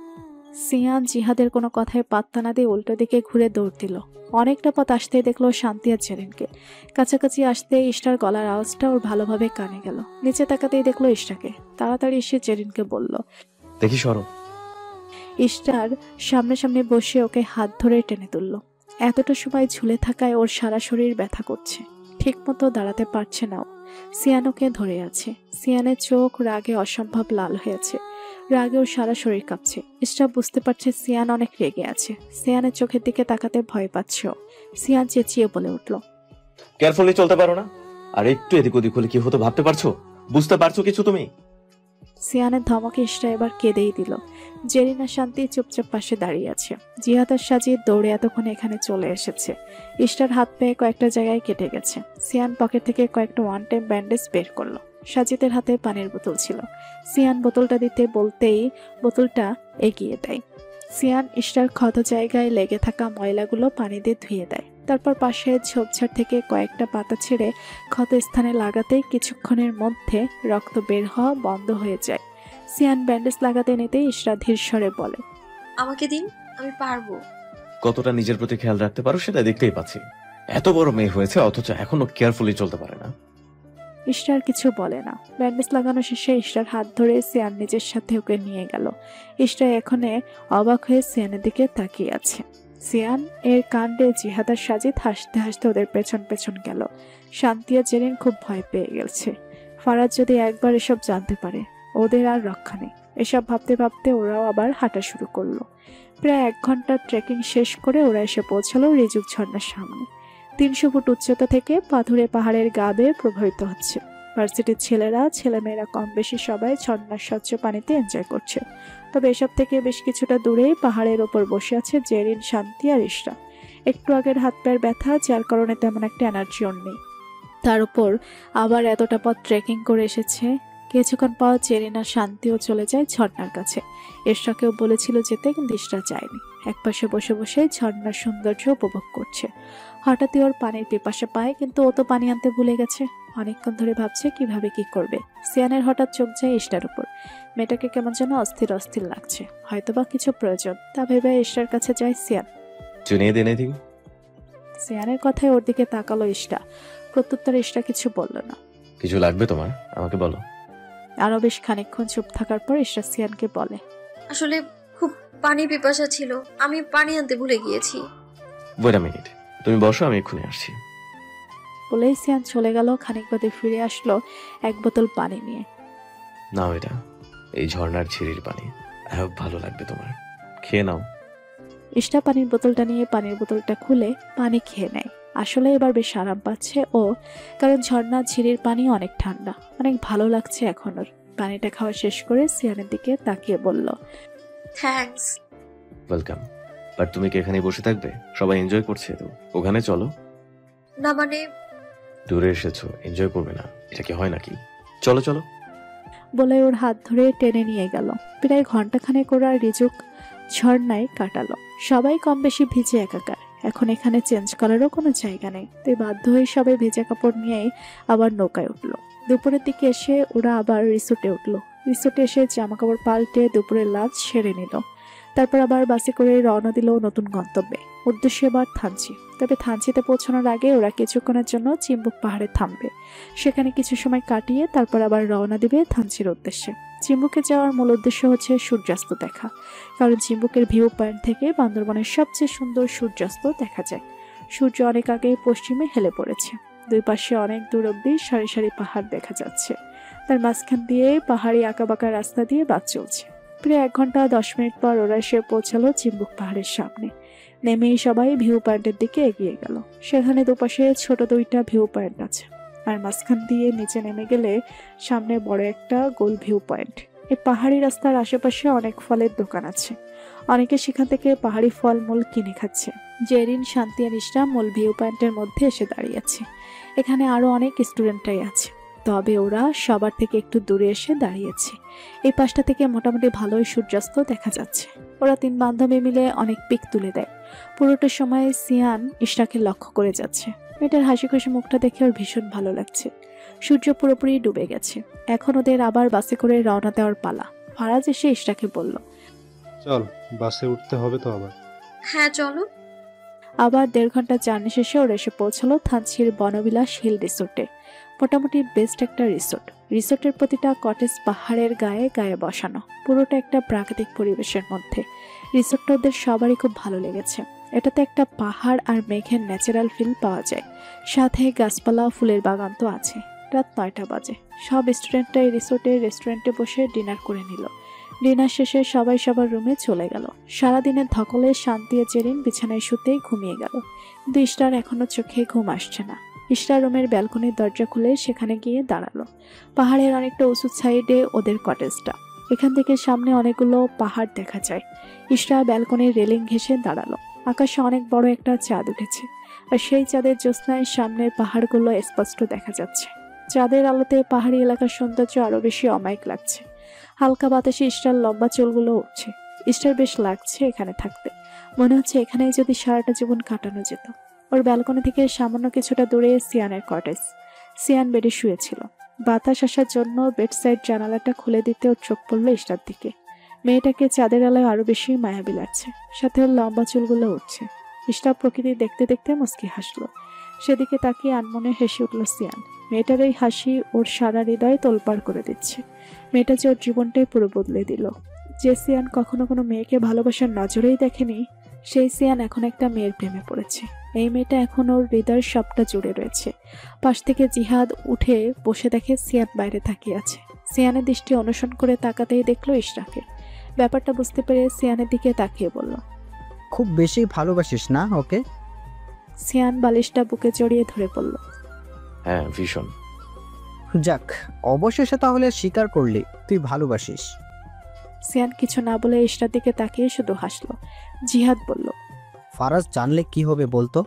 সিয়ান জিহাদের কোনো কথায় পাত্তা না দিয়ে উল্টো দিকে ঘুরে দৌড় দিল। অনেকটা পথ আসতেই দেখলো শান্তি আর জেরিনকে। কাছাকাছি আসতে ইশরার গলার আওয়াজটা ওর ভালোভাবে কানে গেল। নিচে তাকাতেই দেখলো ইশরাকে। তাড়াতাড়ি এসে জেরিনকে বলল, দেখি সরো। ইশরার সামনে সামনে বসে ওকে হাত ধরে টেনে তুলল। এতটা সময় ঝুলে থাকায় ওর সারা শরীর ব্যথা করছে, ঠিক মতো দাঁড়াতে পারছে না ও। সিয়ান ওকে ধরে আছে। সিয়ানের চোখ রাগে অসম্ভব লাল হয়েছে। রাগে ওর সারা শরীর কাঁপছে। ইশরা বুঝতে পারছে সিয়ান অনেক রেগে আছে। সিয়ানের চোখের দিকে তাকাতে ভয় পাচ্ছে ও। সিয়ান চেঁচিয়ে বলে উঠল, কেয়ারফুলি চলতে পারো না? আর একটু এদিক ওদিক হলে কি হতো ভাবতে পারছো? বুঝতে পারছো কিছু তুমি? সিয়ানের ধমকে ইশরা এবার কেঁদেই দিল। জেরিনা শান্তি চুপচাপ পাশে দাঁড়িয়ে আছে। জিহাদ আর সাজিদ দৌড়ে এতক্ষণ এখানে চলে এসেছে। ইশরার হাত পেয়ে কয়েকটা জায়গায় কেটে গেছে। সিয়ান পকেট থেকে কয়েকটা ওয়ান টাইম ব্যান্ডেজ বের করলো। সাজিদের হাতে পানির বোতল ছিল। সিয়ান বোতলটা দিতে বলতেই বোতলটা এগিয়ে দেয়। সিয়ান ইশরার ক্ষত জায়গায় লেগে থাকা ময়লাগুলো পানি দিয়ে ধুয়ে দেয়। তারপর পাশে ঝোপঝাড় থেকে কয়েকটা পাতা ছেড়ে ক্ষত স্থানে লাগাতেই কিছুক্ষণের মধ্যে রক্ত বের হওয়া বন্ধ হয়ে যায়। সিয়ান ব্যান্ডেজ লাগাতে নিতে ইশরা ধীর স্বরে বলে, আমাকে দিন, আমি পারবো। কতটা নিজের প্রতি খেয়াল রাখতে পারো সেটা দেখতেই পাচ্ছি। এত বড় মেয়ে হয়েছে অথচ এখনো কেয়ারফুলি চলতে পারে না। ইশরার কিছু বলে না। ব্যান্ডেজ লাগানো শেষে ইশরার হাত ধরে সিয়ান নিজের সাথে ওকে নিয়ে গেল। ইশরা এখনে অবাক হয়ে সিয়ানের দিকে তাকিয়ে আছে। সিয়ান এর কাণ্ডে জিহাদ আর সাজিদ হাসতে হাসতে ওদের পেছন পেছন গেল। শান্তি আর জেরিন খুব ভয় পেয়ে গেছে। ফারাজ যদি একবার এসব জানতে পারে, ওদের আর রক্ষা নেই। এসব ভাবতে ভাবতে ওরাও আবার হাঁটা শুরু করলো। প্রায় 1 ঘন্টার ট্রেকিং শেষ করে ওরা এসে পৌঁছালো রিজুক ঝর্ণার সামনে। 300 ফুট উচ্চতা থেকে পাথুরে পাহাড়ের গা বেয়ে প্রবাহিত হচ্ছে। ভার্সিটির ছেলেরা ছেলেমেয়েরা কম বেশি সবাই ঝর্ণার স্বচ্ছ পানিতে এনজয় করছে। তবে এসব থেকে বেশ কিছুটা দূরেই পাহাড়ের ওপর বসে আছে জেরিন, শান্তি আর ইশরা। একটু আগের হাত পায়ের ব্যথা, যার কারণে তেমন একটা এনার্জি ওর নেই। তার উপর আবার এতটা পথ ট্রেকিং করে এসেছে। কিছুক্ষণ পর জেরিন আর শান্তিও চলে যায় ঝর্ণার কাছে। ইশরাকেও বলেছিল যেতে, কিন্তু ইশরা যায়নি। একপাশে বসে বসে ঝর্ণার সৌন্দর্য উপভোগ করছে। হঠাৎই ওর পানির পিপাসা পায়, কিন্তু ও তো পানি আনতে ভুলে গেছে। অনেকক্ষণ ধরে ভাবছে কিভাবে কি করবে। সিয়ানের হঠাৎ চোখ যায় ইশরার উপর। মেয়েটাকে কেমন যেন অস্থির অস্থির লাগছে, হয়তোবা কিছু প্রয়োজন। তা ভেবে ইশরার কাছে যায় সিয়ান। সিয়ানের কথায় ওর দিকে তাকালো ইশরা। প্রত্যুত্তরে ইশরা কিছু বলল না। কিছু লাগবে তোমার? আমাকে বলো। আরো বেশ খানিকক্ষণ চুপ থাকার পর ইশরা সিয়ানকে বলে, আসলে খুব পানি পিপাসা ছিল, আমি পানি আনতে ভুলে গিয়েছি। ওয়েট আ মিনিট, তুমি বসো, আমি এক্ষুনি আসছি। বলেই সিয়ান চলে গেল। খানিক বাদে ফিরে আসলো 1 বোতল পানি নিয়ে। নাও, এটা এই ঝর্ণার ঝিরির পানি। ভালো লাগবে তোমার, খেয়ে নাও। ইশরা পানির বোতলটা নিয়ে পানির বোতলটা খুলে পানি খেয়ে নেয়। আসলে এবার বেশ আরাম পাচ্ছে ও, কারণ ঝর্ণার ঝিরির পানি অনেক ঠান্ডা, অনেক ভালো লাগছে এখন ওর। পানিটা খাওয়া শেষ করে সিয়ানের দিকে তাকিয়ে বলল, থ্যাঙ্কস। ওয়েলকাম। বাট তুমি কি এখানে বসে থাকবে? সবাই এনজয় করছে তো, ওখানে চলো। না মানে, দূরে এসেছো, এনজয় করবে না? এটা কি হয় নাকি? চলো চলো বলে ওর হাত ধরে টেনে নিয়ে গেল। প্রায় ঘন্টাখানেক ওরা রিজুক ঝর্ণায় কাটালো। সবাই কম বেশি ভিজে একাকার। এখন এখানে চেঞ্জ করারও কোনো জায়গা নেই, তাই বাধ্য হয়ে সবাই ভেজা কাপড় নিয়েই আবার নৌকায় উঠলো। দুপুরের দিকে এসে ওরা আবার রিসোর্টে উঠলো। রিসোর্টে এসে জামা কাপড় পাল্টে দুপুরের লাঞ্চ সেরে নিল। তারপর আবার বাসে করে রওনা দিল নতুন গন্তব্যে। উদ্দেশ্য এবার থানচি। তবে থানচিতে পৌঁছানোর আগে ওরা কিছুক্ষণের জন্য চিম্বুক পাহাড়ে থামবে। সেখানে কিছু সময় কাটিয়ে তারপর আবার রওনা দিবে থানচির উদ্দেশ্যে। চিম্বুকে যাওয়ার মূল উদ্দেশ্য হচ্ছে সূর্যাস্ত দেখা, কারণ চিম্বুকের ভিউ পয়েন্ট থেকে বান্দরবনের সবচেয়ে সুন্দর সূর্যাস্ত দেখা যায়। সূর্য অনেক আগে পশ্চিমে হেলে পড়েছে। 2 পাশে অনেক দূর অব্দি সারি সারি পাহাড় দেখা যাচ্ছে। তার মাঝখান দিয়ে পাহাড়ি আঁকাবাঁকা রাস্তা দিয়ে বাস চলছে। প্রায় 1 ঘন্টা 10 মিনিট পর ওরা এসে পৌঁছালো চিম্বুক পাহাড়ের সামনে। নেমেই সবাই ভিউ পয়েন্টের দিকে এগিয়ে গেল। সেখানে দুপাশে ছোট দুইটা ভিউ পয়েন্ট আছে, আর মাঝখান দিয়ে নিচে নেমে গেলে সামনে বড় একটা গোল ভিউ পয়েন্ট। এই পাহাড়ি রাস্তার আশেপাশে অনেক ফলের দোকান আছে, অনেকে সেখান থেকে পাহাড়ি ফলমূল কিনে খাচ্ছে। জেরিন, শান্তি আর ইশরা মূল ভিউ পয়েন্টের মধ্যে এসে দাঁড়িয়েছে। এখানে আরো অনেক স্টুডেন্টরাই আছে, তবে ওরা সবার থেকে একটু দূরে এসে দাঁড়িয়েছে। এই পাশটা থেকে মোটামুটি ভালোই সূর্যাস্ত দেখা যাচ্ছে। ওরা তিন বান্ধবী মিলে অনেক পিক তুলে দেয়। পুরোটা সময় সিয়ান ইশরাকে লক্ষ্য করে যাচ্ছে। মেয়েটার হাসি খুশি মুখটা দেখে ওর ভীষণ ভালো লাগছে। সূর্য পুরোপুরি ডুবে গেছে। এখন ওদের আবার বাসে করে রওনা দেওয়ার পালা। ফারাজ এসে ইশরাকে বলল, চল, বাসে উঠতে হবে তো আবার। হ্যাঁ চলো। আবার 1.5 ঘন্টা জার্নি শেষে ওরা এসে পৌঁছালো থানচির বনবিলাস হিল রিসোর্টে। মোটামুটি বেস্ট একটা রিসোর্ট। রিসোর্টের প্রতিটা কটেজ পাহাড়ের গায়ে গায়ে বসানো, পুরোটা একটা প্রাকৃতিক পরিবেশের মধ্যে। রিসোর্টটা ওদের সবারই খুব ভালো লেগেছে। এটাতে একটা পাহাড় আর মেঘের ন্যাচারাল ফিল পাওয়া যায়, সাথে গাছপালা, ফুলের বাগান তো আছে। রাত 9টা বাজে। সব স্টুডেন্টরা এই রেস্টুরেন্টে বসে ডিনার করে নিল। ডিনার শেষে সবাই সবার রুমে চলে গেল। সারাদিনের ধকলে শান্তি আর জেরিন বিছানায় শুতেই ঘুমিয়ে গেল, কিন্তু ইশরার এখনো চোখে ঘুম আসছে না। ইশরা রুমের ব্যালকনির দরজা খুলে সেখানে গিয়ে দাঁড়ালো। পাহাড়ের অনেকটা উঁচু সাইডে ওদের কটেজটা। এখান থেকে সামনে অনেকগুলো পাহাড় দেখা যায়। ইশরা ব্যালকনির রেলিং ঘেঁষে দাঁড়ালো। আকাশে অনেক বড় একটা চাঁদ উঠেছে, আর সেই চাঁদের জ্যোৎস্নায় সামনের পাহাড়গুলো স্পষ্ট দেখা যাচ্ছে। চাঁদের আলোতে পাহাড়ি এলাকার সৌন্দর্য আরো বেশি অমায়িক লাগছে। হালকা বাতাসে ইশরার লম্বা চুলগুলো উঠছে। ইশরার বেশ লাগছে এখানে থাকতে। মনে হচ্ছে এখানেই যদি সারাটা জীবন কাটানো যেত। ওর ব্যালকনি থেকে সামান্য কিছুটা দূরে সিয়ানের কটেজ। সিয়ান বেডে শুয়েছিল। বাতাস আসার জন্য বেডসাইড জানালাটা খুলে দিতে ওর চোখ পড়লো ইশরার দিকে। মেয়েটাকে চাঁদের আলোয় আরো বেশি মায়াবী লাগছে, সাথে ওর লম্বা চুলগুলো উঠছে। ইশরা প্রকৃতি দেখতে দেখতে মুচকি হাসলো। সেদিকে তাকিয়ে আনমনে হেসে উঠল সিয়ান। মেয়েটার এই হাসি ওর সারা হৃদয় তোলপাড় করে দিচ্ছে। মেয়েটা যে ওর জীবনটাই পুরো বদলে দিল। যে সিয়ান কখনো কোনো মেয়েকে ভালোবাসার নজরেই দেখেনি, সেই সিয়ান এখন একটা মেয়ের প্রেমে পড়েছে। এই মেয়েটা এখন ওর হৃদয়ের সবটা জুড়ে রয়েছে। পাশ থেকে জিহাদ উঠে বসে দেখে সিয়ান বাইরে তাকিয়ে আছে। সিয়ানের দৃষ্টি অনুসরণ করে তাকাতেই দেখলো ইশরাকে। ব্যাপারটা বুঝতে পেরে সিয়ানের দিকে তাকিয়ে বলল, খুব বেশি ভালোবাসিস না ওকে? সিয়ান বালিশটা বুকে জড়িয়ে ধরে বলল, হ্যাঁ ভীষণ। যাক, অবশেষে তাহলে স্বীকার করলি তুই ভালোবাসিস। সিয়ান কিছু না বলে ইশরার দিকে তাকিয়ে শুধু হাসলো। জিহাদ বলল, ফারাজ জানলে কি হবে বলতো?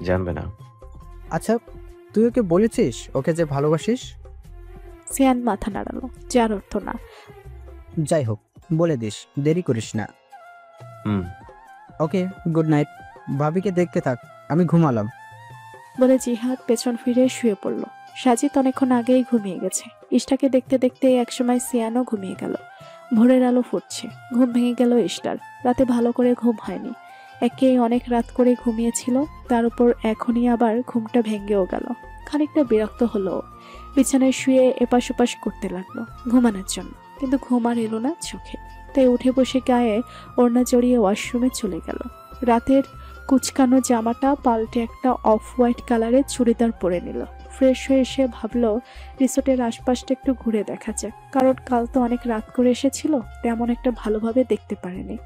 জানবে না। আচ্ছা, তুই ওকে বলেছিস ওকে যে ভালোবাসিস? সিয়ান মাথা নাড়ালো, যার অর্থ না। যাই হোক, বলে দিস, দেরি করিস না। ওকে, গুড নাইট। ভাবিকে দেখতে থাক, আমি ঘুমালাম। বলে জিহাদ পেছন ফিরে শুয়ে পড়ল। সাজিদ অনেকক্ষণ আগেই ঘুমিয়ে গেছে। ইশরাকে দেখতে দেখতে একসময় সিয়ানও ঘুমিয়ে গেল। ভোরের আলো ফুটছে। ঘুম ভেঙে গেল ইশরার। রাতে ভালো করে ঘুম হয়নি। একে অনেক রাত করে ঘুমিয়েছিল, তার উপর এখনই আবার ঘুমটা ভেঙেও গেল। খানিকটা বিরক্ত হলো। বিছানায় শুয়ে এপাশ ওপাশ করতে লাগলো ঘুমানোর জন্য, কিন্তু ঘুম আর এলো না চোখে। তাই উঠে বসে গায়ে ওড়না জড়িয়ে ওয়াশরুমে চলে গেল। রাতের কুচকানো জামাটা পাল্টে একটা অফ হোয়াইট কালারের চুড়িদার পরে নিল। ফ্রেশ হয়ে এসে ভাবলো রিসোর্টের আশপাশটা একটু ঘুরে দেখা যাক, কারণ কাল তো অনেক রাত করে এসেছিল, তেমন একটা ভালোভাবে দেখতে পারেনি।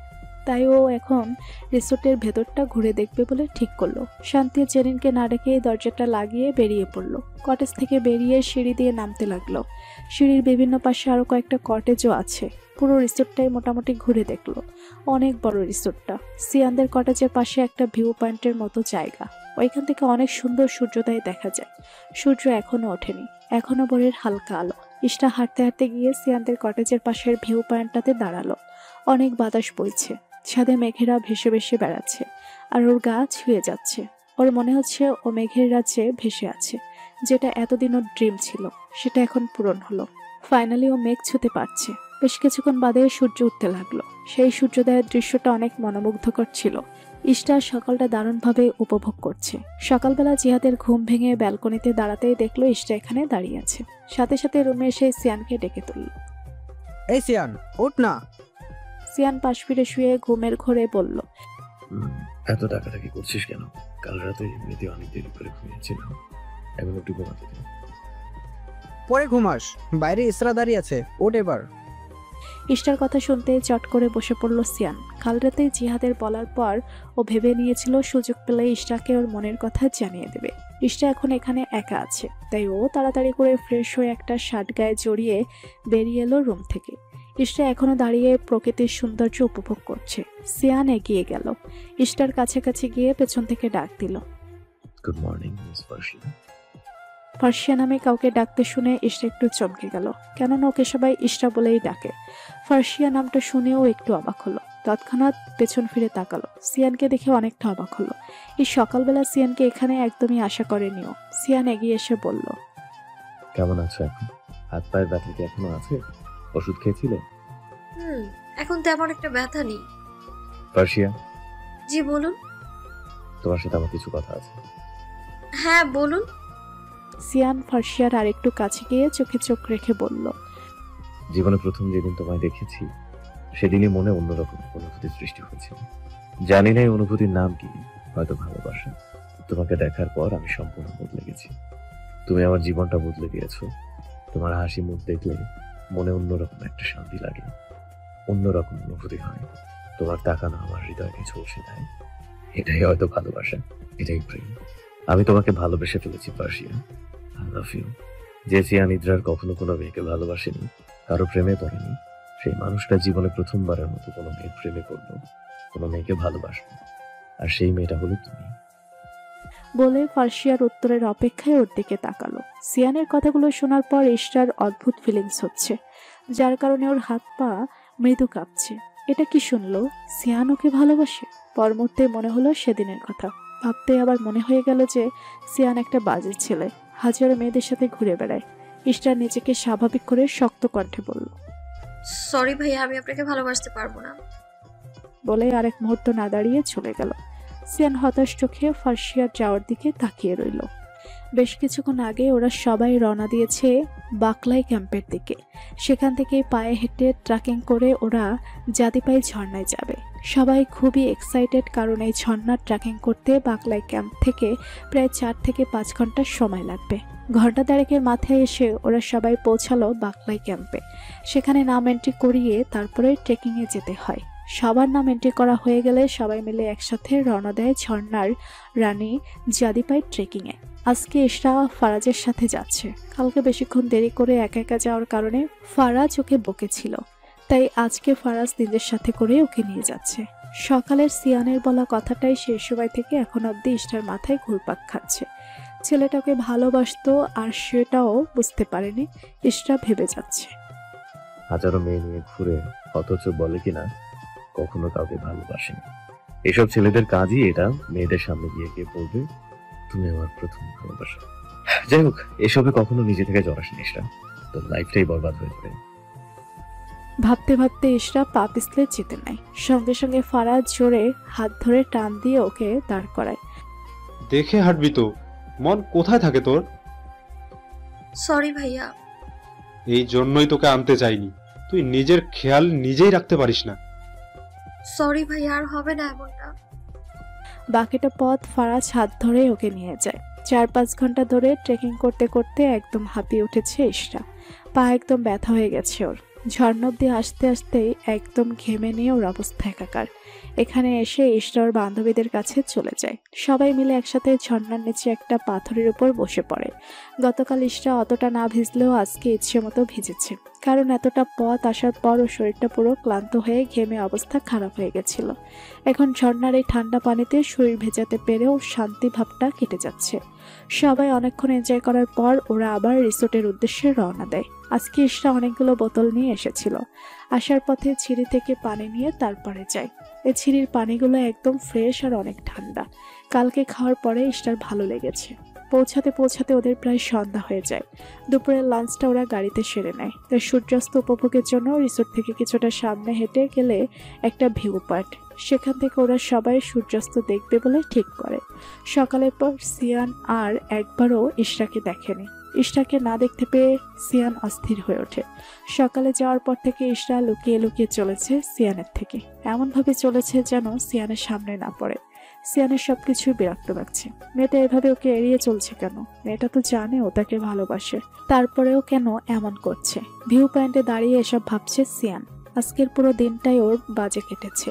তাই ও এখন রিসোর্টের ভেতরটা ঘুরে দেখবে বলে ঠিক করলো। শান্তি জেরিনকে না ডেকে দরজাটা লাগিয়ে বেরিয়ে পড়লো। কটেজ থেকে বেরিয়ে সিঁড়ি দিয়ে নামতে লাগলো। সিঁড়ির বিভিন্ন পাশে আরো কয়েকটা কটেজও আছে। পুরো রিসোর্টটাই মোটামুটি ঘুরে দেখলো। অনেক বড় রিসোর্টটা। সিয়ানদের কটেজের পাশে একটা ভিউ পয়েন্টের মতো জায়গা। ওইখান থেকে অনেক সুন্দর সূর্যোদয় দেখা যায়। সূর্য এখনো ওঠেনি, এখনো ভোরের হালকা আলো। ইশরা হাঁটতে হাঁটতে গিয়ে সিয়ানদের কটেজের পাশের ভিউ পয়েন্টটাতে দাঁড়ালো। অনেক বাতাস বইছে, ছাদে মেঘেরা ভেসে ভেসে বেড়াচ্ছে, আর ওর গা ছুঁয়ে যাচ্ছে। ওর মনে হচ্ছে ও মেঘের রাজ্যে ভেসে আছে। যেটা এতদিন ওর ড্রিম ছিল, সেটা এখন পূরণ হলো। ফাইনালি ও মেঘ ছুঁতে পারছে। বেশ কিছুক্ষণ বাদে সূর্য উঠতে লাগলো। সেই সূর্যোদয়ের দৃশ্যটা অনেক মনোমুগ্ধকর ছিল। ইশরা সকালটা দারুণভাবে উপভোগ করছে। সকালবেলা জিহাদের ঘুম ভেঙে ব্যালকনিতে দাঁড়াতেই দেখলো ইশরা এখানে দাঁড়িয়ে আছে। সাথে সাথে রুমে এসে সিয়ানকে ডেকে তুলল। এই সিয়ান, উঠ না। সিয়ান পাশ ফিরে শুয়ে ঘুমের ঘোরে বলল, এত ডাকাডাকি করছিস কেন? কাল রাতে এমনিতে অনেক দেরি করে ঘুমিয়েছিলাম, এখন একটু ঘুমাতে দে। পরে ঘুমাস, বাইরে ইসরা দাঁড়িয়ে আছে, ওঠ এবার। ইশরার কথা শুনতে চট করে বসে পড়ল সিয়ান। কাল রাতে জিহাদের বলার পর ও ভেবে নিয়েছিল সুযোগ পেলে ইশরাকে ওর মনের কথা জানিয়ে দেবে। ইশরা এখন এখানে একা আছে, তাই ও তাড়াতাড়ি করে ফ্রেশ হয়ে একটা শার্ট গায়ে জড়িয়ে বেরিয়ে এলো রুম থেকে। ইশরা এখনো দাঁড়িয়ে প্রকৃতির সৌন্দর্য উপভোগ করছে। সিয়ান এগিয়ে গেল, ইশরার কাছাকাছি গিয়ে পেছন থেকে ডাক দিল, গুড মর্নিং মিস ফার্সিয়া। ফার্সিয়া নামে কাউকে ডাকতে শুনে ইশরা একটু চমকে গেল, কেননা ওকে সবাই ইশরা বলেই ডাকে। ফার্সিয়া নামটা শুনেও একটু অবাক হলো, তৎক্ষণাৎ পেছন ফিরে তাকালো। সিয়ানকে দেখে অনেকটা অবাক হলো। এই সকালবেলা সিয়ানকে এখানে একদমই আশা করেনিও। সিয়ান এগিয়ে এসে বলল, কেমন আছো এখন? হাত পায়ের ব্যথা কি এখনো আছে? ওষুধ খেয়েছিলে? এখন তেমন একটা ব্যথা নেই। ফার্সিয়া। জি বলুন। তোমার সাথে আমার কিছু কথা আছে। হ্যাঁ বলুন। সিয়ান ফার্সিয়ার আরেকটু কাছে গিয়ে চোখে চোখ রেখে বলল, জীবনে প্রথম যেদিন তোমায় দেখেছি সেদিনই মনে অন্যরকম অনুভূতির সৃষ্টি হয়েছিল। জানি না এই অনুভূতির নাম কি, হয়তো ভালোবাসা। তোমাকে দেখার পর আমি সম্পূর্ণ বদলে গেছি। তুমি আমার জীবনটা বদলে দিয়েছো। তোমার হাসি মুখ দেখলে মনে অন্যরকম একটা শান্তি লাগে, অন্যরকম অনুভূতি হয়। তোমার তাকানো আমার হৃদয়কে ঝলসে দেয়। এটাই হয়তো ভালোবাসা, এটাই প্রেম। আমি তোমাকে ভালোবেসে ফেলেছি ফার্সিয়া। I love you. যে সিয়ান ইদ্রার কখনো কোনো মেয়েকে ভালোবাসেনি, কারো প্রেমে পড়েনি, সেই মানুষটা জীবনে প্রথমবারের মতো কোনো মেয়ের প্রেমে পড়লো, কোনো মেয়েকে ভালোবাসলো, আর সেই মেয়েটা হলো তুমি। বলে ফার্সিয়ার উত্তরের অপেক্ষায় ওর দিকে তাকালো। সিয়ানের কথাগুলো শোনার পর ইশরার অদ্ভুত ফিলিংস হচ্ছে, যার কারণে ওর হাত পা মৃদু কাঁপছে। এটা কি শুনলো? সিয়ান ওকে ভালোবাসে? পর মুহূর্তে মনে হলো সেদিনের কথা। ভাবতে আবার মনে হয়ে গেল যে সিয়ান একটা বাজে ছেলে, হাজারো মেয়েদের সাথে ঘুরে বেড়ায়। ইশরা নিজেকে স্বাভাবিক করে শক্ত কণ্ঠে বলল, সরি ভাইয়া, আমি আপনাকে ভালোবাসতে পারবো না। বলে আরেক মুহূর্ত না দাঁড়িয়ে চলে গেল। সিয়ান হতাশ চোখে ফার্সিয়ার যাওয়ার দিকে তাকিয়ে রইল। বেশ কিছুক্ষণ আগে ওরা সবাই রওনা দিয়েছে বাকলাই ক্যাম্পের দিকে। সেখান থেকে পায়ে হেঁটে ট্রেকিং করে ওরা জাদিপাই ঝর্ণায় যাবে। সবাই খুবই এক্সাইটেড, কারণ এই ঝর্ণার ট্রেকিং করতে বাকলাই ক্যাম্প থেকে প্রায় 4 থেকে 5 ঘন্টার সময় লাগবে। ঘন্টা দেড়েকের মাথায় এসে ওরা সবাই পৌঁছালো বাকলাই ক্যাম্পে। সেখানে নাম এন্ট্রি করিয়ে তারপরে ট্রেকিংয়ে যেতে হয়। সবার নাম এন্ট্রি করা হয়ে গেলে সবাই মিলে একসাথে রওনা দেয় ঝর্ণার রানী জাদিপাই ট্রেকিংয়ে। আজকে ইশরা ফারাজের সাথে যাচ্ছে। কালকে বেশিক্ষণ দেরি করে একা একা যাওয়ার কারণে ফারাজ ওকে বকেছিল, তাই আজকে ফারাজ নিজের সাথে করে ওকে নিয়ে যাচ্ছে। সকালের সিয়ানের বলা কথাটাই সেই সময় থেকে এখন অব্দি ইশরার মাথায় ঘুরপাক খাচ্ছে। ছেলেটাকে ভালোবাসতো আর সেটাও বুঝতে পারেনি, ইশরা ভেবে যাচ্ছে। হাজারো মেয়ে নিয়ে ঘুরে অথচ বলে কিনা কখনো কাউকে ভালোবাসেনি। এসব ছেলেদের কাজই এটা, মেয়েদের সামনে গিয়ে কে বলবে তুমি আমার প্রথম ভালোবাসা। যাই হোক, এসবে কখনো নিজে থেকে জড়াস না ইশরা, তোর লাইফটাই বরবাদ হয়ে যাবে। ভাবতে ভাবতে ইশরা পা পিছলে যেতে নাই। সঙ্গে সঙ্গে ফারাজ জোরে হাত ধরে টান দিয়ে ওকে দাঁড় করায়। দেখে হাঁটবি তো, মন কোথায় থাকে তোর? সরি ভাইয়া। এই জন্যই তোকে আনতে চাইনি, তুই নিজের খেয়াল নিজেই রাখতে পারিস না। সরি ভাইয়া, আর হবে না এমনটা। বাকিটা পথ ফারাজ হাত ধরে ওকে নিয়ে যায়। 4-5 ঘন্টা ধরে ট্রেকিং করতে করতে একদম হাঁপিয়ে উঠেছে ইশরা। পা একদম ব্যথা হয়ে গেছে ওর। ঝর্ণা অব্দি আসতে আসতেই একদম ঘেমে নিয়ে ওর অবস্থা একাকার। এখানে এসে ইশরা ওর বান্ধবীদের কাছে চলে যায়। সবাই মিলে একসাথে ঝর্ণার নিচে একটা পাথরের উপর বসে পড়ে। গতকাল ইশরা অতটা না ভিজলেও আজকে ইচ্ছে মতো ভিজেছে, কারণ এতটা পথ আসার পর ওর শরীরটা পুরো ক্লান্ত হয়ে ঘেমে অবস্থা খারাপ হয়ে গেছিল। এখন ঝর্ণার এই ঠান্ডা পানিতে শরীর ভেজাতে পেরেও শান্তি ভাবটা কেটে যাচ্ছে। সবাই অনেকক্ষণ এনজয় করার পর ওরা আবার রিসোর্টের উদ্দেশ্যে রওনা দেয়। আজকে ইশরা অনেকগুলো বোতল নিয়ে এসেছিল। আসার পথে ছিঁড়ি থেকে পানি নিয়ে তারপরে যায়। এই ছিঁড়ির পানিগুলো একদম ফ্রেশ আর অনেক ঠান্ডা। কালকে খাওয়ার পরে ইশরার ভালো লেগেছে। পৌঁছাতে পৌঁছাতে ওদের প্রায় সন্ধ্যা হয়ে যায়। দুপুরের লাঞ্চটা ওরা গাড়িতে সেরে নেয়। তাই সূর্যাস্ত উপভোগের জন্য রিসোর্ট থেকে কিছুটা সামনে হেঁটে গেলে একটা ভিউ পয়েন্ট, সেখান থেকে ওরা সবাই সূর্যাস্ত দেখবে বলে ঠিক করে। সকালের পর সিয়ান আর একবারও ইশরাকে দেখেনি। ইশরাকে না দেখতে পেয়ে সিয়ান অস্থির হয়ে ওঠে। সকালে যাওয়ার পর থেকে ইশরা লুকিয়ে লুকিয়ে চলেছে সিয়ানের থেকে, এমনভাবে চলেছে যেন সিয়ানের সামনে না পড়ে। সিয়ানের সবকিছু বিরক্ত লাগছে। মেয়েটা এভাবে ওকে এড়িয়ে চলছে কেন? মেয়েটা তো জানে ও তাকে ভালোবাসে, তারপরেও কেন এমন করছে? ভিউ পয়েন্টে দাঁড়িয়ে এসব ভাবছে সিয়ান। আজকের পুরো দিনটাই ওর বাজে কেটেছে,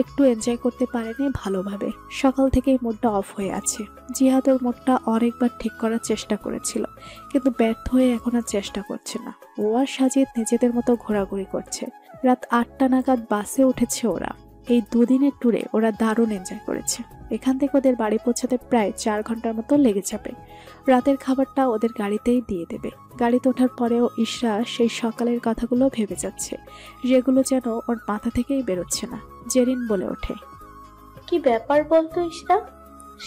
একটু এনজয় করতে পারেনি ভালোভাবে। সকাল থেকেই মুডটা অফ হয়ে আছে। জিহাদ ওর মুডটা অনেকবার ঠিক করার চেষ্টা করেছিল, কিন্তু ব্যর্থ হয়ে এখন আর চেষ্টা করছে না। ও আর সাজিদ নিজেদের মতো ঘোরাঘুরি করছে। রাত 8টা নাগাদ বাসে উঠেছে ওরা। এই দুদিনের ট্যুরে ওরা দারুণ এনজয় করেছে। এখান থেকে ওদের বাড়ি পৌঁছাতে প্রায় 4 ঘন্টার মতো লেগে যাবে। রাতের খাবারটা ওদের গাড়িতেই দিয়ে দেবে। গাড়িতে ওঠার পরেও ইশরা সেই সকালের কথাগুলো ভেবে যাচ্ছে, যেগুলো যেন ওর মাথা থেকেই বেরোচ্ছে না। জেরিন বলে ওঠে, কি ব্যাপার বলতো ইশরা?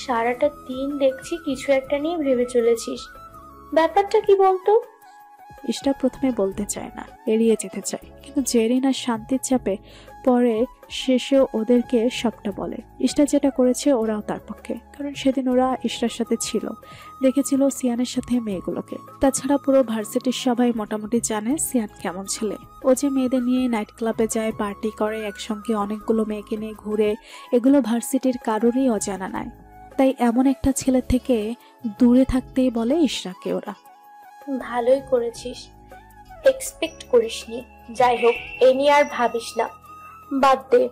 সারাটা দিন দেখছি কিছু একটা নিয়ে ভেবে চলেছিস, ব্যাপারটা কি বলতো? ইশরা প্রথমে বলতে চায় না, এড়িয়ে যেতে চায়, কিন্তু জেরিন আর শান্তির চাপে পরে শেষেও ওদেরকে সবটা বলে। ইশরা যেটা করেছে ওরাও তার পক্ষে, কারণ সেদিন ওরা ইশরার সাথে ছিল, দেখেছিল সিয়ানের সাথে মেয়েগুলোকে। তাছাড়া পুরো ভার্সিটির সবাই মোটামুটি জানে সিয়ান কেমন ছেলে। ও যে মেয়েদের নিয়ে নাইট ক্লাবে যায়, পার্টি করে, একসঙ্গে অনেকগুলো মেয়েকে নিয়ে ঘুরে, এগুলো ভার্সিটির কারোরই অজানা নাই। তাই এমন একটা ছেলে থেকে দূরে থাকতেই বলে ইশরাকে ওরা। ভালোই করেছিস, এক্সপেক্ট করিসনি। যাই হোক, এ নিয়ে আর ভাবিস না, বাদ দে।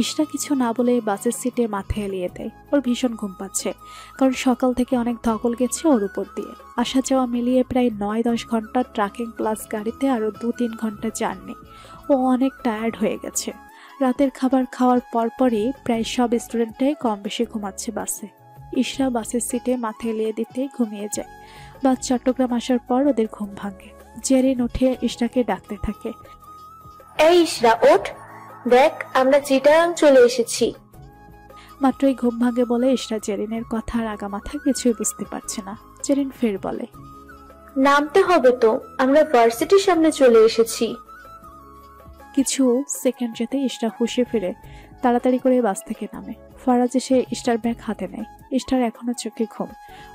ইশরা কিছু না বলে বাসের সিটে মাথা এলিয়ে দেয়। ওর ভীষণ ঘুম পাচ্ছে, কারণ সকাল থেকে অনেক ধকল গেছে ওর উপর দিয়ে। আসা যাওয়া মিলিয়ে প্রায় 9-10 ঘন্টা ট্রাকিং প্লাস গাড়িতে আরো 2-3 ঘন্টা জার্নি। ও অনেক টায়ার্ড হয়ে গেছে। রাতের খাবার খাওয়ার পরপরই প্রায় সব স্টুডেন্টটাই কম বেশি ঘুমাচ্ছে বাসে। ইশরা বাসের সিটে মাথা এলিয়ে দিতেই ঘুমিয়ে যায়। বাস চট্টগ্রাম আসার পর ওদের ঘুম ভাঙে। জেরিন উঠে ইশরাকে ডাকতে থাকে, এই ইশরা ওঠ, দেখ আমরা চিটাগাং চলে এসেছি। মাত্রই ঘুম ভাঙে বলে ইশরা জেরিনের কথা আর আগামাথা কিছুই বুঝতে পারছে না। জেরিন ফের বলে, নামতে হবে তো, আমরা ভার্সিটির সামনে চলে এসেছি। কিছু সেকেন্ড যেতে ইশরা হুঁশে ফিরে তাড়াতাড়ি করে বাস থেকে নামে। ফারাজ এসে ইশরার ব্যাগ হাতে নেয়। ইশরার এখনো চোখে ঘুম,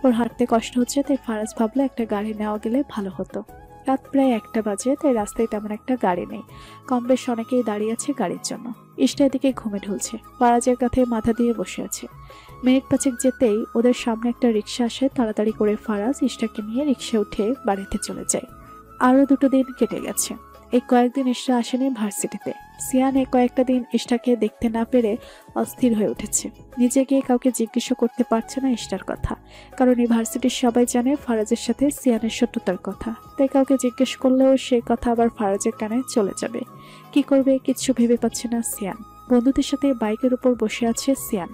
ওর হাঁটতে কষ্ট হচ্ছে, তাই ফারাজ ভাবলো একটা গাড়ি নেওয়া গেলে ভালো হতো। রাত প্রায় 1টা বাজে, তাই রাস্তায় তেমন একটা গাড়ি নেই। কম বেশ অনেকেই দাঁড়িয়ে আছে গাড়ির জন্য। ইশরা এদিকে ঘুমে ঢুলছে, ফারাজের কাঁধে মাথা দিয়ে বসে আছে। মিনিট 5 যেতেই ওদের সামনে একটা রিক্সা আসে। তাড়াতাড়ি করে ফারাজ ইশরাকে নিয়ে রিক্সা উঠে বাড়িতে চলে যায়। আরো 2 দিন কেটে গেছে। এই কয়েকদিন ইশরা আসেনি ভার্সিটিতে। সিয়ান এই কয়েকটা দিন ইশরাকে দেখতে না পেরে অস্থির হয়ে উঠেছে। নিজে গিয়ে কাউকে জিজ্ঞেস করতে পারছে না ইশরার কথা, কারণ এই ভার্সিটির সবাই জানে ফারাজের সাথে সিয়ানের শত্রুতার কথা। তাই কাউকে জিজ্ঞেস করলেও সেই কথা আবার ফারাজের কানে চলে যাবে। কি করবে কিচ্ছু ভেবে পাচ্ছে না সিয়ান। বন্ধুদের সাথে বাইকের উপর বসে আছে সিয়ান।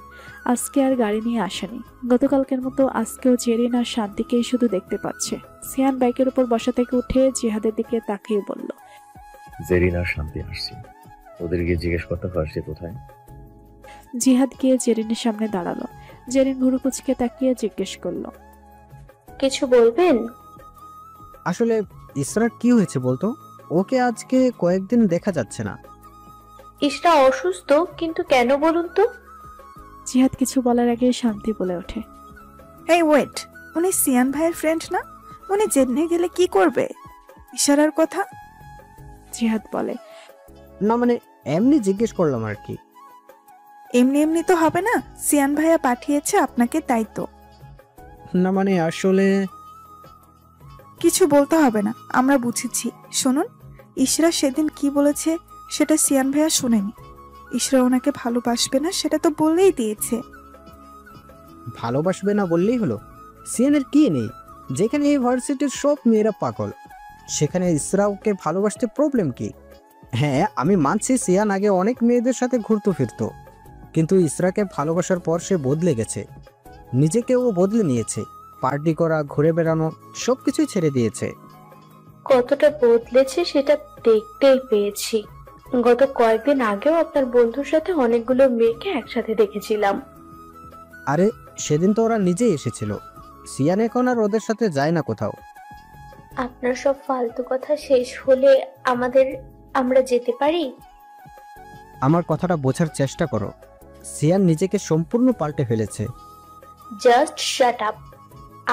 আজকে আর গাড়ি নিয়ে আসেনি। গতকালকের মতো আজকেও জেরিন আর শান্তিকেই শুধু দেখতে পাচ্ছে। সিয়ান বাইকের উপর বসা থেকে উঠে জিহাদের দিকে তাকিয়ে বলল, জেরিন আর শান্তি আসছে, ওদের গিয়ে জিজ্ঞেস করতে পারছি কোথায়। জিহাদ গিয়ে জেরিনের সামনে দাঁড়ালো। জেরিন ভুরু কুচকে তাকিয়ে জিজ্ঞেস করলো, কিছু বলবেন? আসলে ইসরার কি হয়েছে বলতো? ওকে আজকে কয়েকদিন দেখা যাচ্ছে না। ইশরা অসুস্থ, কিন্তু কেন বলুন তো? জিহাদ কিছু বলার আগে শান্তি বলে ওঠে, এই ওয়েট, উনি সিয়ান ভাইয়ের ফ্রেন্ড না? উনি জেনে গেলে কি করবে? ইশারার কথা। জিহাদ বলে, না মানে এমনি জিজ্ঞেস করলাম আর কি। এমনি এমনি তো হবে না, সিয়ান ভাইয়া পাঠিয়েছে আপনাকে, তাই তো। না মানে আসলে কিছু বলতে হবে না, আমরা বুঝেছি। শুনুন, ইশরা সেদিন কি বলেছে সেটা সিয়ান ভাইয়া শুনেনি। ইশরা ওনাকে ভালোবাসবে না সেটা তো বলেই দিয়েছে। ভালোবাসবে না বললেই হলো? সিয়ানের কি নেই? যেখানে এই ভার্সিটির সব মেয়েরা পাগল, সেখানে ইসরা ওকে ভালোবাসতে প্রবলেম কি? হ্যাঁ আমি মানছি সিয়ান আগে অনেক মেয়েদের সাথে ঘুরতো ফিরতো, কিন্তু ইসরাকে ভালোবাসার পর সে বদলে গেছে। নিজেকে ও বদলে নিয়েছে, পার্টি করা, ঘুরে বেড়ানো সবকিছুই ছেড়ে দিয়েছে। কতটা বদলেছে সেটা দেখতেই পেয়েছি। গত কয়েকদিন আগেও আপনার বন্ধুর সাথে অনেকগুলো মেয়েকে একসাথে দেখেছিলাম। আরে সেদিন তো ওরা নিজেই এসেছিল। সিয়ান এখন আর ওদের সাথে যায় না কোথাও। আপনার সব ফালতু কথা শেষ হলে আমরা যেতে পারি? আমার কথাটা বোঝার চেষ্টা করো। সিয়ান নিজেকে সম্পূর্ণ পাল্টে ফেলেছে। Just shut up.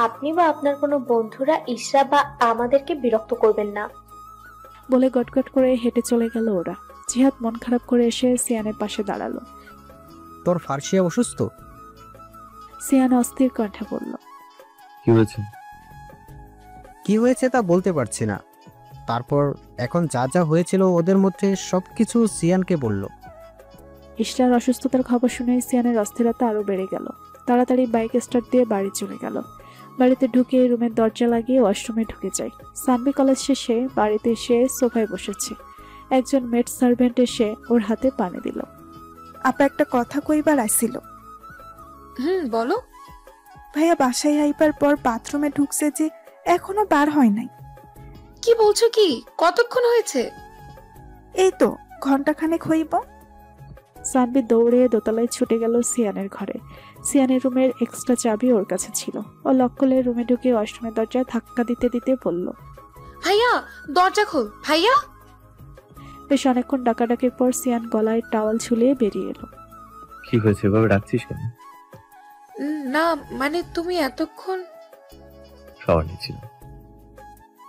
আপনি বা আপনার কোনো বন্ধুরা ইশরা বা আমাদেরকে বিরক্ত করবেন না। বলে গটগট করে হেঁটে চলে গেল ওরা। জিহাদ মন খারাপ করে এসে সিয়ানের পাশে দাঁড়ালো। তোর ফার্সিয়া অসুস্থ? সিয়ান অস্থির কণ্ঠে বলল, কি হয়েছে? কি হয়েছে তা বলতে পারছি না। তারপর এখন যা যা হয়েছিল ওদের মধ্যে সবকিছু সিয়ানকে বলল। ইশরার অসুস্থতার খবর শুনে সিয়ানের অস্থিরতা আরো বেড়ে গেল। তাড়াতাড়ি বাইক স্টার্ট দিয়ে বাড়ি চলে গেল। বাড়িতে ঢুকে রুমের দরজা লাগিয়ে ওয়াশরুমে ঢুকে যায়। সানভি কলেজ শেষে বাড়িতে এসে সোফায় বসেছে। একজন মেড সার্ভেন্ট এসে ওর হাতে পানি দিল। আপা একটা কথা কইবার আসছিল। বলো। ভাইয়া বাসায় আইবার পর বাথরুমে ঢুকছে যে এখনো বার হয় নাই। কি বলছো কি? কতক্ষণ হয়েছে? এই তো ঘন্টাখানেক হইব। সানভি দৌড়ে দোতলায় ছুটে গেল সিয়ানের ঘরে। সিয়ানের রুমের এক্সট্রা চাবি ওর কাছে ছিল। ও লক করলে রুমে ঢুকে ওয়াশরুমের দরজা ধাক্কা দিতে দিতে বলল, ভাইয়া দরজা খোল ভাইয়া। বেশ অনেকক্ষণ ডাকাডাকির পর সিয়ান গলায় টাওয়াল ঝুলিয়ে বেরিয়ে এলো। কি হয়েছে, এভাবে ডাকছিস কেন? না মানে তুমি এতক্ষণ। খাওয়ার নিচ্ছিলাম।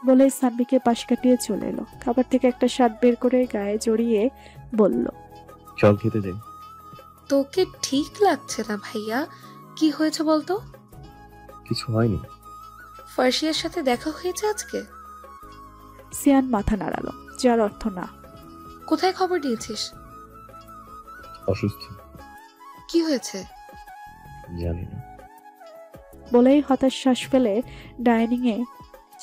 বলে সানভিকে পাশ কাটিয়ে চলে এলো। খাবার থেকে একটা শার্ট বের করে গায়ে জড়িয়ে বলল, চল খেতে যাই। তোকে ঠিক লাগছে না ভাইয়া। কি হয়েছে বলতো? কিছু হয়নি। ফার্সিয়ার সাথে দেখা হয়েছে আজকে? সিয়ান মাথা নাড়ালো, যার অর্থ না। কোথায় খবর দিয়েছিস? অসুস্থ। কি হয়েছে? জানি না। বলেই হতাশ শ্বাস ফেলে ডাইনিং এ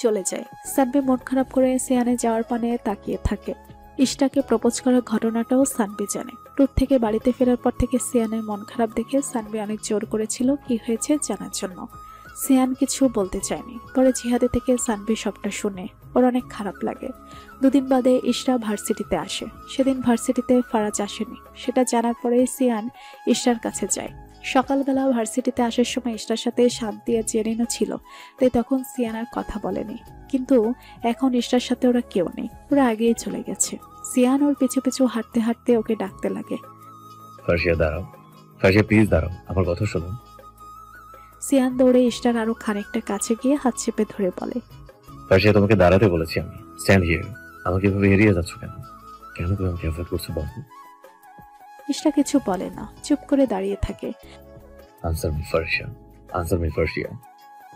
চলে যায়। সানভি মন খারাপ করে সিয়ানে যাওয়ার পানে তাকিয়ে থাকে। ইশটাকে প্রপোজ করার ঘটনাটাও সানভি জানে। ট্যুর থেকে বাড়িতে ফেরার পর থেকে সিয়ানের মন খারাপ দেখে সানভি অনেক জোর করেছিল কি হয়েছে জানার জন্য। সিয়ান কিছু বলতে চায়নি। পরে জিহাদে থেকে সানভি সবটা শুনে ওর অনেক খারাপ লাগে। দুদিন বাদে ইশরা ভার্সিটিতে আসে। সেদিন ভার্সিটিতে ফারাজ আসেনি। সেটা জানার পরে সিয়ান ইশরার কাছে যায়। সকালবেলা ভার্সিটিতে আসার সময় ইশরার সাথে শান্তি আর জেরিনও ছিল, তাই তখন সিয়ান আর কথা বলেনি। কিন্তু এখন ইশরার সাথে ওরা কেউ নেই, ওরা আগেই চলে গেছে। সিয়ান ওর পিছু পিছু হাঁটতে হাঁটতে ওকে ডাকতে লাগে, ফার্সিয়া দাঁড়াও, ফার্সিয়া প্লিজ দাঁড়াও, আমার কথা শোনো। সিয়ান দৌড়ে ইশরার আরো খানিকটা কাছে গিয়ে হাত চেপে ধরে বলে, ফার্সিয়া তোমাকে দাঁড়াতে বলেছি আমি। Stand here. আমাকে এভাবে এড়িয়ে যাচ্ছ কেন? কেন তুমি আমাকে অ্যাভয়েড করছো বলো? ইশরা কিছু বলে না, চুপ করে দাঁড়িয়ে থাকে। Answer me Farsia, answer me Farsia.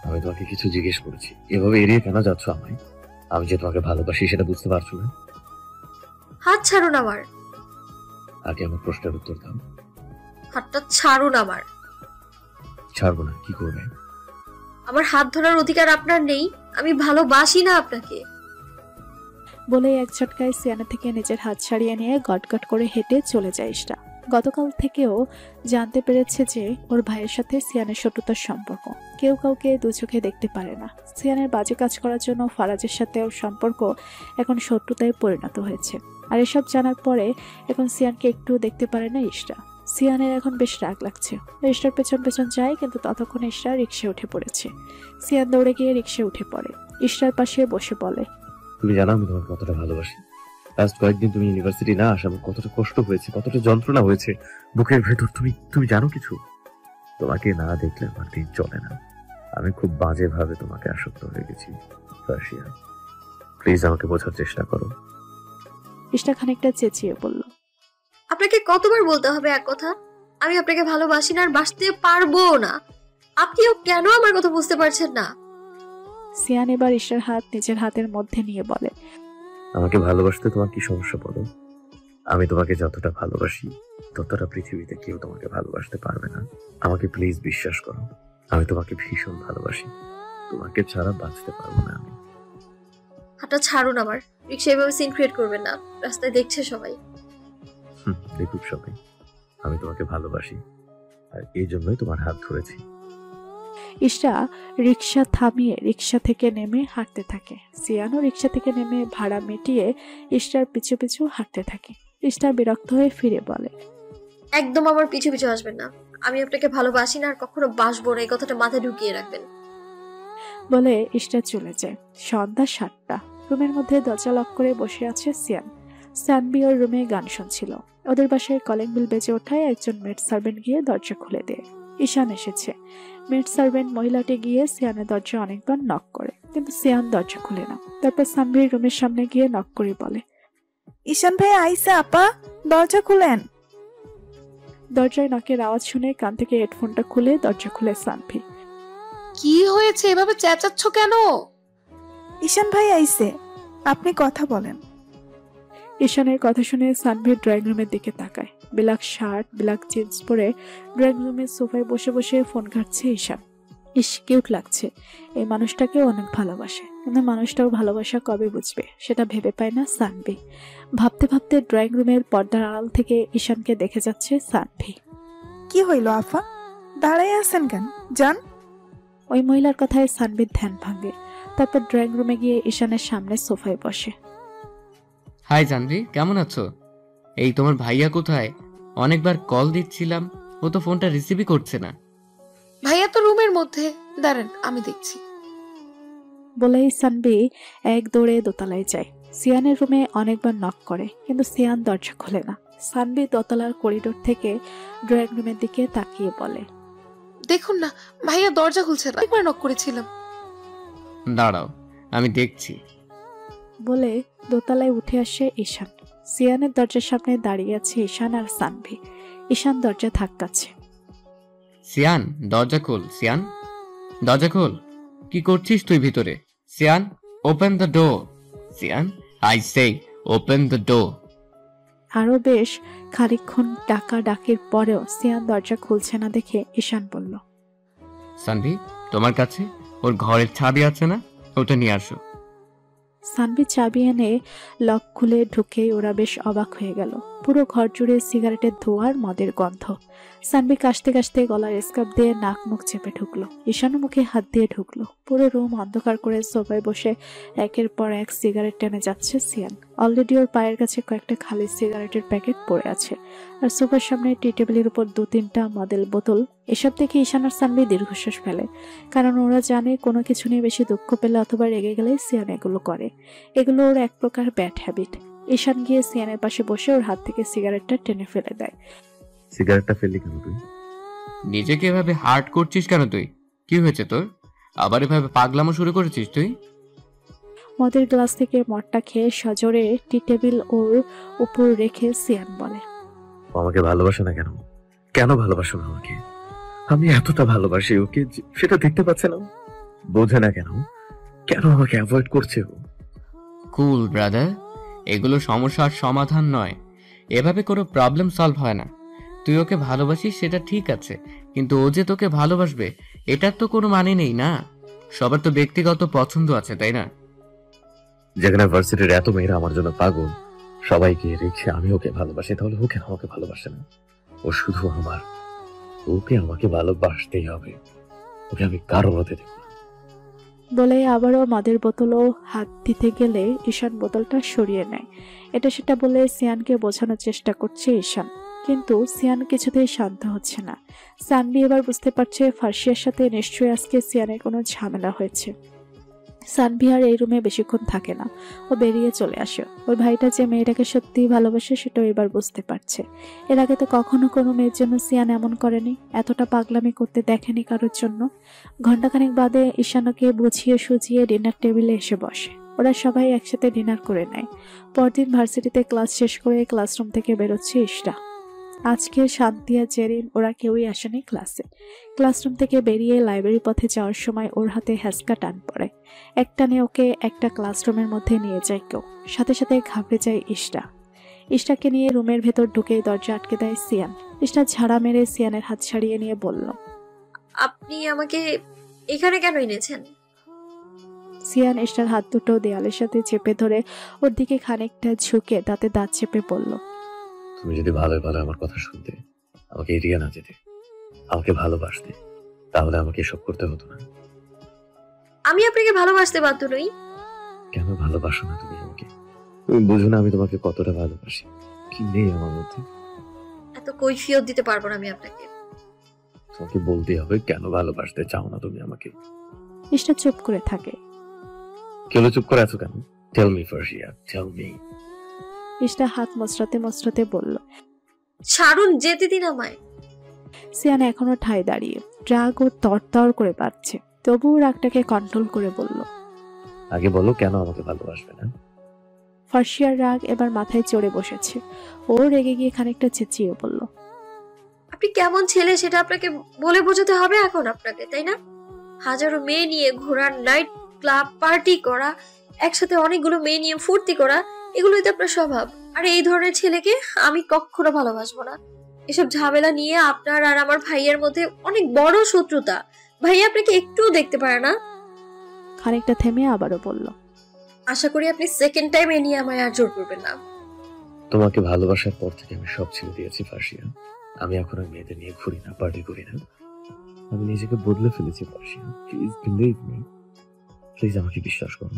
আমি তোমাকে কিছু জিজ্ঞেস করেছি, এভাবে এড়িয়ে কেন যাচ্ছ আমায়? আমি যে তোমাকে ভালোবাসি সেটা বুঝতে পারছো না? হাত ছাড়ুন আমার। আগে আমার প্রশ্নের উত্তর দাও। হাতটা ছাড়ুন আমার। ছাড়বো না। কি করবে? আমার হাত ধরার অধিকার আপনার নেই। আমি ভালোবাসি না আপনাকে। বলে এক ঝটকায় সিয়ানা থেকে নিজের হাত ছাড়িয়ে নিয়ে গটগট করে হেঁটে চলে যায় ইশরা। গতকাল থেকেও জানতে পেরেছে যে ওর ভাইয়ের সাথে সিয়ানের শত্রুতার সম্পর্ক। কেউ কাউকে দু চোখে দেখতে পারে না। সিয়ানের বাজে কাজ করার জন্য ফারাজের সাথে ওর সম্পর্ক এখন শত্রুতায় পরিণত হয়েছে। আর এসব জানার পরে এখন সিয়ানকে একটু দেখতে পারে না ইশরা। সিয়ানের এখন বেশ রাগ লাগছে। ইশরার পেছন পেছন যায়, কিন্তু ততক্ষণে ইশরা রিক্সায় উঠে পড়েছে। সিয়ান দৌড়ে গিয়ে রিক্সায় উঠে পড়ে। ইশরার পাশে বসে বলে, তুমি জানো আমি তোমাকে কতটা ভালোবাসি। লাস্ট কয়েকদিন তুমি ইউনিভার্সিটি না আসা আমার কতটা কষ্ট হয়েছে, কতটা যন্ত্রণা হয়েছে বুকের ভেতর। তুমি জানো কিছু? তোমাকে না দেখলে আমার দিন চলে না। আমি খুব বাজে ভাবে তোমাকে আসক্ত হয়ে গেছি ফার্সিয়া। প্লিজ আমাকে বোঝার চেষ্টা করো। ইশরা খানিকটা চেঁচিয়ে বলল, আপনাকে কতবার বলতে হবে এক কথা? আমি আপনাকে ভালোবাসি না আর বাসতে পারবো না। আপনিও কেন আমার কথা বুঝতে পারছেন না? সিয়ান এবার ইশরার হাত নিজের হাতের মধ্যে নিয়ে বলে, আমাকে ভালোবাসতে তোমার কি সমস্যা বলো? আমি তোমাকে যতটা ভালোবাসি ততটা পৃথিবীতে কেউ তোমাকে ভালোবাসতে পারবে না। আমাকে প্লিজ বিশ্বাস করো। আমি তোমাকে ভীষণ ভালোবাসি। তোমাকে ছাড়া বাঁচতে পারবো না আমি। হাতটা ছাড়ুন আমার। রিক্সা এভাবে সিন ক্রিয়েট করবেন না, রাস্তায় দেখছে সবাই। দেখুক সবাই। আমি তোমাকে ভালোবাসি আর এই জন্যই তোমার হাত ধরেছি। ইশরা রিক্সা থামিয়ে রিক্সা থেকে নেমে হাঁটতে থাকে। সিয়ানও রিক্সা থেকে নেমে ভাড়া মিটিয়ে ইশরার পিছু পিছু হাঁটতে থাকে। ইশরা বিরক্ত হয়ে ফিরে বলে, একদম আমার পিছু পিছু আসবেন না। আমি আপনাকে ভালোবাসি না আর কখনো বাসবো না, এই কথাটা মাথায় ঢুকিয়ে রাখবেন। বলে ইশরা চলে যায়। সন্ধ্যা 7টা। রুমের মধ্যে দরজা লক করে বসে আছে সিয়ান। সানভি ওর রুমে গান শুনছিল। ওদের বাসায় কলিং বেল বেজে ওঠায় একজন মেড সার্ভেন্ট গিয়ে দরজা খুলে দেয়। ঈশান এসেছে। মেড সার্ভেন্ট মহিলাটি গিয়ে সিয়ানের দরজা অনেকবার নক করে, কিন্তু সিয়ান দরজা খুলে না। তারপর সানভির রুমের সামনে গিয়ে নক করে বলে, ঈশান ভাই আইসা আপা, দরজা খুলেন। দরজায় নকের আওয়াজ শুনে কান থেকে হেডফোনটা খুলে দরজা খুলে সানভি। কি হয়েছে? এভাবে চেঁচাচ্ছ কেন? ঈশান ভাই আইসে। আপনি কথা বলেন। ঈশানের কথা শুনে সানভি ড্রয়িং রুমের দিকে তাকায়। ব্ল্যাক শার্ট, ব্ল্যাক জিন্স পরে ড্রয়িং রুমের সোফায় বসে বসে ফোন ঘাটছে ঈশান। ইস, কিউট লাগছে। এই মানুষটাকে অনেক ভালোবাসে, কিন্তু মানুষটাও ভালোবাসা কবে বুঝবে সেটা ভেবে পায় না সানভি। ভাবতে ভাবতে ড্রয়িং রুমের পর্দার আড়াল থেকে ঈশানকে দেখে যাচ্ছে সানভি। কি হইল আফা, দাঁড়াই আছেন কেন? যান। ওই মহিলার কথায় সানভির ধ্যান ভাঙে। তারপর ড্রয়িং রুমে গিয়ে ঈশানের সামনে সোফায় বসে। হাই জানভি, কেমন আছো? এই তোমার ভাইয়া কোথায়? অনেকবার কল দিচ্ছিলাম, ও তো ফোনটা রিসিভই করছে না। ভাইয়া তো রুমের মধ্যে, দাঁড়ান আমি দেখছি। বলেই সানভি এক দৌড়ে দোতলায় যায়। সিয়ানের রুমে অনেকবার নক করে, কিন্তু সিয়ান দরজা খোলে না। সানভি দোতলার করিডোর থেকে ড্রয়িং রুমের দিকে তাকিয়ে বলে, দেখুন না, ভাইয়া দরজা খুলছে না, একবার নক করেছিলাম। দাঁড়াও, আমি দেখছি। বলে দোতলায় উঠে আসে ঈশান। সিয়ানের দরজার সামনে দাঁড়িয়ে আছে ঈশান আর সানভি। ঈশান দরজা ধাক্কাচ্ছে। সিয়ান, দরজা খোল। সিয়ান, দরজা খোল। কি করছিস তুই ভিতরে? Sean, open the door. Sean, I say open the door. আরো বেশ খানিকক্ষণ ডাকা ডাকির পরেও সিয়ান দরজা খুলছে না দেখে ঈশান বলল, সানভি, তোমার কাছে ওর ঘরের চাবি আছে না? ওটা নিয়ে আসো। সানভি চাবি এনে লক খুলে ঢুকেই ওরা বেশ অবাক হয়ে গেল। পুরো ঘর জুড়ে সিগারেটের ধোঁয়ার মদের গন্ধ। সানভি কাশতে কাশতে গলার স্কার্ফ দিয়ে নাক মুখ চেপে ঢুকলো। ঈশানও মুখে হাত দিয়ে ঢুকলো। পুরো রুম অন্ধকার করে সোফায় বসে একের পর এক সিগারেট টেনে যাচ্ছে সিয়ান। অলরেডি ওর পায়ের কাছে কয়েকটা খালি সিগারেটের প্যাকেট পড়ে আছে, আর সোফার সামনে টি টেবিলের উপর 2-3টা মদের বোতল। এসব দেখে ঈশান আর সানভি দীর্ঘশ্বাস ফেলে, কারণ ওরা জানে কোনো কিছু নিয়ে বেশি দুঃখ পেলে অথবা রেগে গেলে সিয়ান এগুলো করে। এগুলো ওর এক প্রকার ব্যাড হ্যাবিট। ঈশান গিয়ে সিয়ানের পাশে বসে ওর হাত থেকে সিগারেটটা টেনে ফেলে দেয়। সিগারেটটা ফেললি কেন তুই? নিজেকে এভাবে হার্ট করছিস কেন তুই? কি হয়েছে তোর? আবার এভাবে পাগলামো শুরু করেছিস তুই? মদের গ্লাস থেকে মদটা খেয়ে সজোরে টি টেবিল ওর উপর রেখে সিয়ান বলে, আমাকে ভালোবাসে না কেন? কেন ভালোবাসো না আমাকে? আমি এতটা ভালোবাসি ওকে, সেটা দেখতে পাচ্ছে না। বোঝে না কেন? কেন আমাকে অ্যাভয়েড করছে ও? কুল ব্রাদার, এগুলো সমস্যার সমাধান নয়। এভাবে কোনো প্রবলেম সলভ হয় না। তুই ওকে ভালোবাসিস সেটা ঠিক আছে, কিন্তু ও যে তোকে ভালোবাসবে এটার তো কোনো মানে নেই না। সবার তো ব্যক্তিগত পছন্দ আছে, তাই না? যেখানে ভার্সিটির এত মেয়েরা আমার জন্য পাগল, সবাইকে রেখে আমি ওকে ভালোবাসি, তাহলে ও কেন আমাকে ভালোবাসে না? ও শুধু আমার। ওকে আমাকে ভালোবাসতেই হবে, ওকে আমি কারো হতে দেব না। বলে আবারও মদের বোতলও হাত দিতে গেলে ঈশান বোতলটা সরিয়ে নেয়। এটা সেটা বলে সিয়ানকে বোঝানোর চেষ্টা করছে ঈশান, কিন্তু সিয়ান কিছুতেই শান্ত হচ্ছে না। সানভি এবার বুঝতে পারছে ফার্সিয়ার সাথে নিশ্চয়ই আজকে সিয়ানের কোনো ঝামেলা হয়েছে। সানভি আর এই রুমে বেশিক্ষণ থাকে না, ও বেরিয়ে চলে আসে। ওর ভাইটা যে মেয়েটাকে সত্যিই ভালোবাসে সেটাও এবার বুঝতে পারছে। এর আগে তো কখনো কোনো মেয়ের জন্য সিয়ান এমন করেনি, এতটা পাগলামি করতে দেখেনি কারোর জন্য। ঘন্টাখানেক বাদে ঈশানকে বুঝিয়ে সুঝিয়ে ডিনার টেবিলে এসে বসে। ওরা সবাই একসাথে ডিনার করে নেয়। পরদিন ভার্সিটিতে ক্লাস শেষ করে ক্লাসরুম থেকে বেরোচ্ছে ইশরা। আজকে শান্তি আর জেরিন ওরা কেউই আসেনি ক্লাসে। ক্লাসরুম থেকে বেরিয়ে লাইব্রেরি পথে যাওয়ার সময় ওর হাতে হ্যাসকা টান পড়ে। একটানে ওকে একটা ক্লাসরুমের মধ্যে নিয়ে যায় কেউ। সাথে সাথে ঘাবড়ে যায় ইশরা। ইশরাকে নিয়ে রুমের ভেতর ঢুকে দরজা আটকে দেয় সিয়ান। ইশরা ঝাড়া মেরে সিয়ানের হাত ছাড়িয়ে নিয়ে বলল, আপনি আমাকে এখানে কেন এনেছেন? সিয়ান ইশরার হাত দুটো দেয়ালের সাথে চেপে ধরে ওর দিকে খানিকটা ঝুঁকে দাঁতে দাঁত চেপে বলল, তুমি যদি ভালো ভালো আমার কথা শুনতে, আমাকে এড়িয়ে না যেতে, আমাকে ভালোবাসতে, তাহলে আমাকে এসব করতে হতো না। আমি আপনাকে ভালোবাসতে বাধ্য নই। কেন ভালোবাসো না তুমি আমাকে? তুমি বুঝো না আমি তোমাকে কতটা ভালোবাসি? কি নেই আমার মধ্যে? এত কৈফিয়ত দিতে পারবো না আমি আপনাকে। তোমাকে বলতে হবে কেন ভালোবাসতে চাও না তুমি আমাকে। ইশরা চুপ করে থাকে। কেন চুপ করে আছো কেন? Tell me ফার্সিয়া, tell me. ইশরা হাত মসরাতে মসরাতে বলল, ছাড়ুন, যেতে দিন আমায়। সিয়ান এখনো ঠায় দাঁড়িয়ে, রাগ ও তরতর করে বাড়ছে। তবুও রাগটাকে কন্ট্রোল করে বলল, আগে বলো কেন আমাকে ভালোবাসবে না? ফার্সিয়ার রাগ এবার মাথায় চড়ে বসেছে। ও রেগে গিয়ে খানিকটা চেঁচিয়ে বলল, আপনি কেমন ছেলে সেটা আপনাকে বলে বোঝাতে হবে এখন আপনাকে, তাই না? হাজারো মেয়ে নিয়ে ঘোরা, নাইট ক্লাব পার্টি করা, একসাথে অনেকগুলো মেয়ে নিয়ে ফুর্তি করা, এগুলোই তো আপনার স্বভাব। আর এই ধরনের ছেলেকে আমি কখনো ভালোবাসবো না। এসব ঝামেলা নিয়ে আপনার আর আমার ভাইয়ের মধ্যে অনেক বড় শত্রুতা। ভাইয়া আপনাকে একটুও দেখতে পারে না। খানিকটা থেমে আবারও বলল, আশা করি আপনি সেকেন্ড টাইম এ নিয়ে আমায় আর জোর করবেন না। তোমাকে ভালোবাসার পর থেকে আমি সব ছেড়ে দিয়েছি ফার্সিয়া। আমি এখন আর মেয়েদের নিয়ে ঘুরি না, পার্টি করি না। আমি নিজেকে বদলে ফেলেছি ফার্সিয়া। প্লিজ বিলিভ মি, প্লিজ আমাকে বিশ্বাস করো।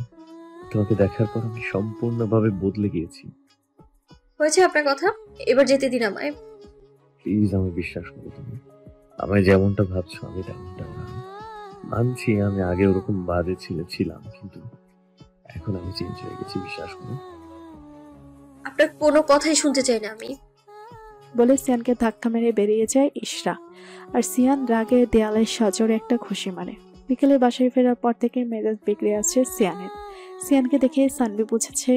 তোমাকে দেখার পর আমি সম্পূর্ণভাবে বদলে গিয়েছি। হয়েছে আপনার কথা, এবার যেতে দিন আমায়। প্লিজ আমি বিশ্বাস করো, তুমি আমায় যেমনটা ভাবছো আমি তেমনটা না। মানছি আমি আগে ওরকম বাজে ছেলে ছিলাম, কিন্তু এখন আমি চেঞ্জ হয়ে গেছি, বিশ্বাস করো। আপনার কোনো কথাই শুনতে চাই না আমি। বলে সিয়ানকে ধাক্কা মেরে বেরিয়ে যায় ইশরা। আর সিয়ান রাগে দেয়ালে সজোরে একটা খুশি মারে। বিকেলে বাসায় ফেরার পর থেকে মেজাজ বিগড়ে আছে সিয়ানের। সিয়ানকে দেখে সানভি বুঝেছে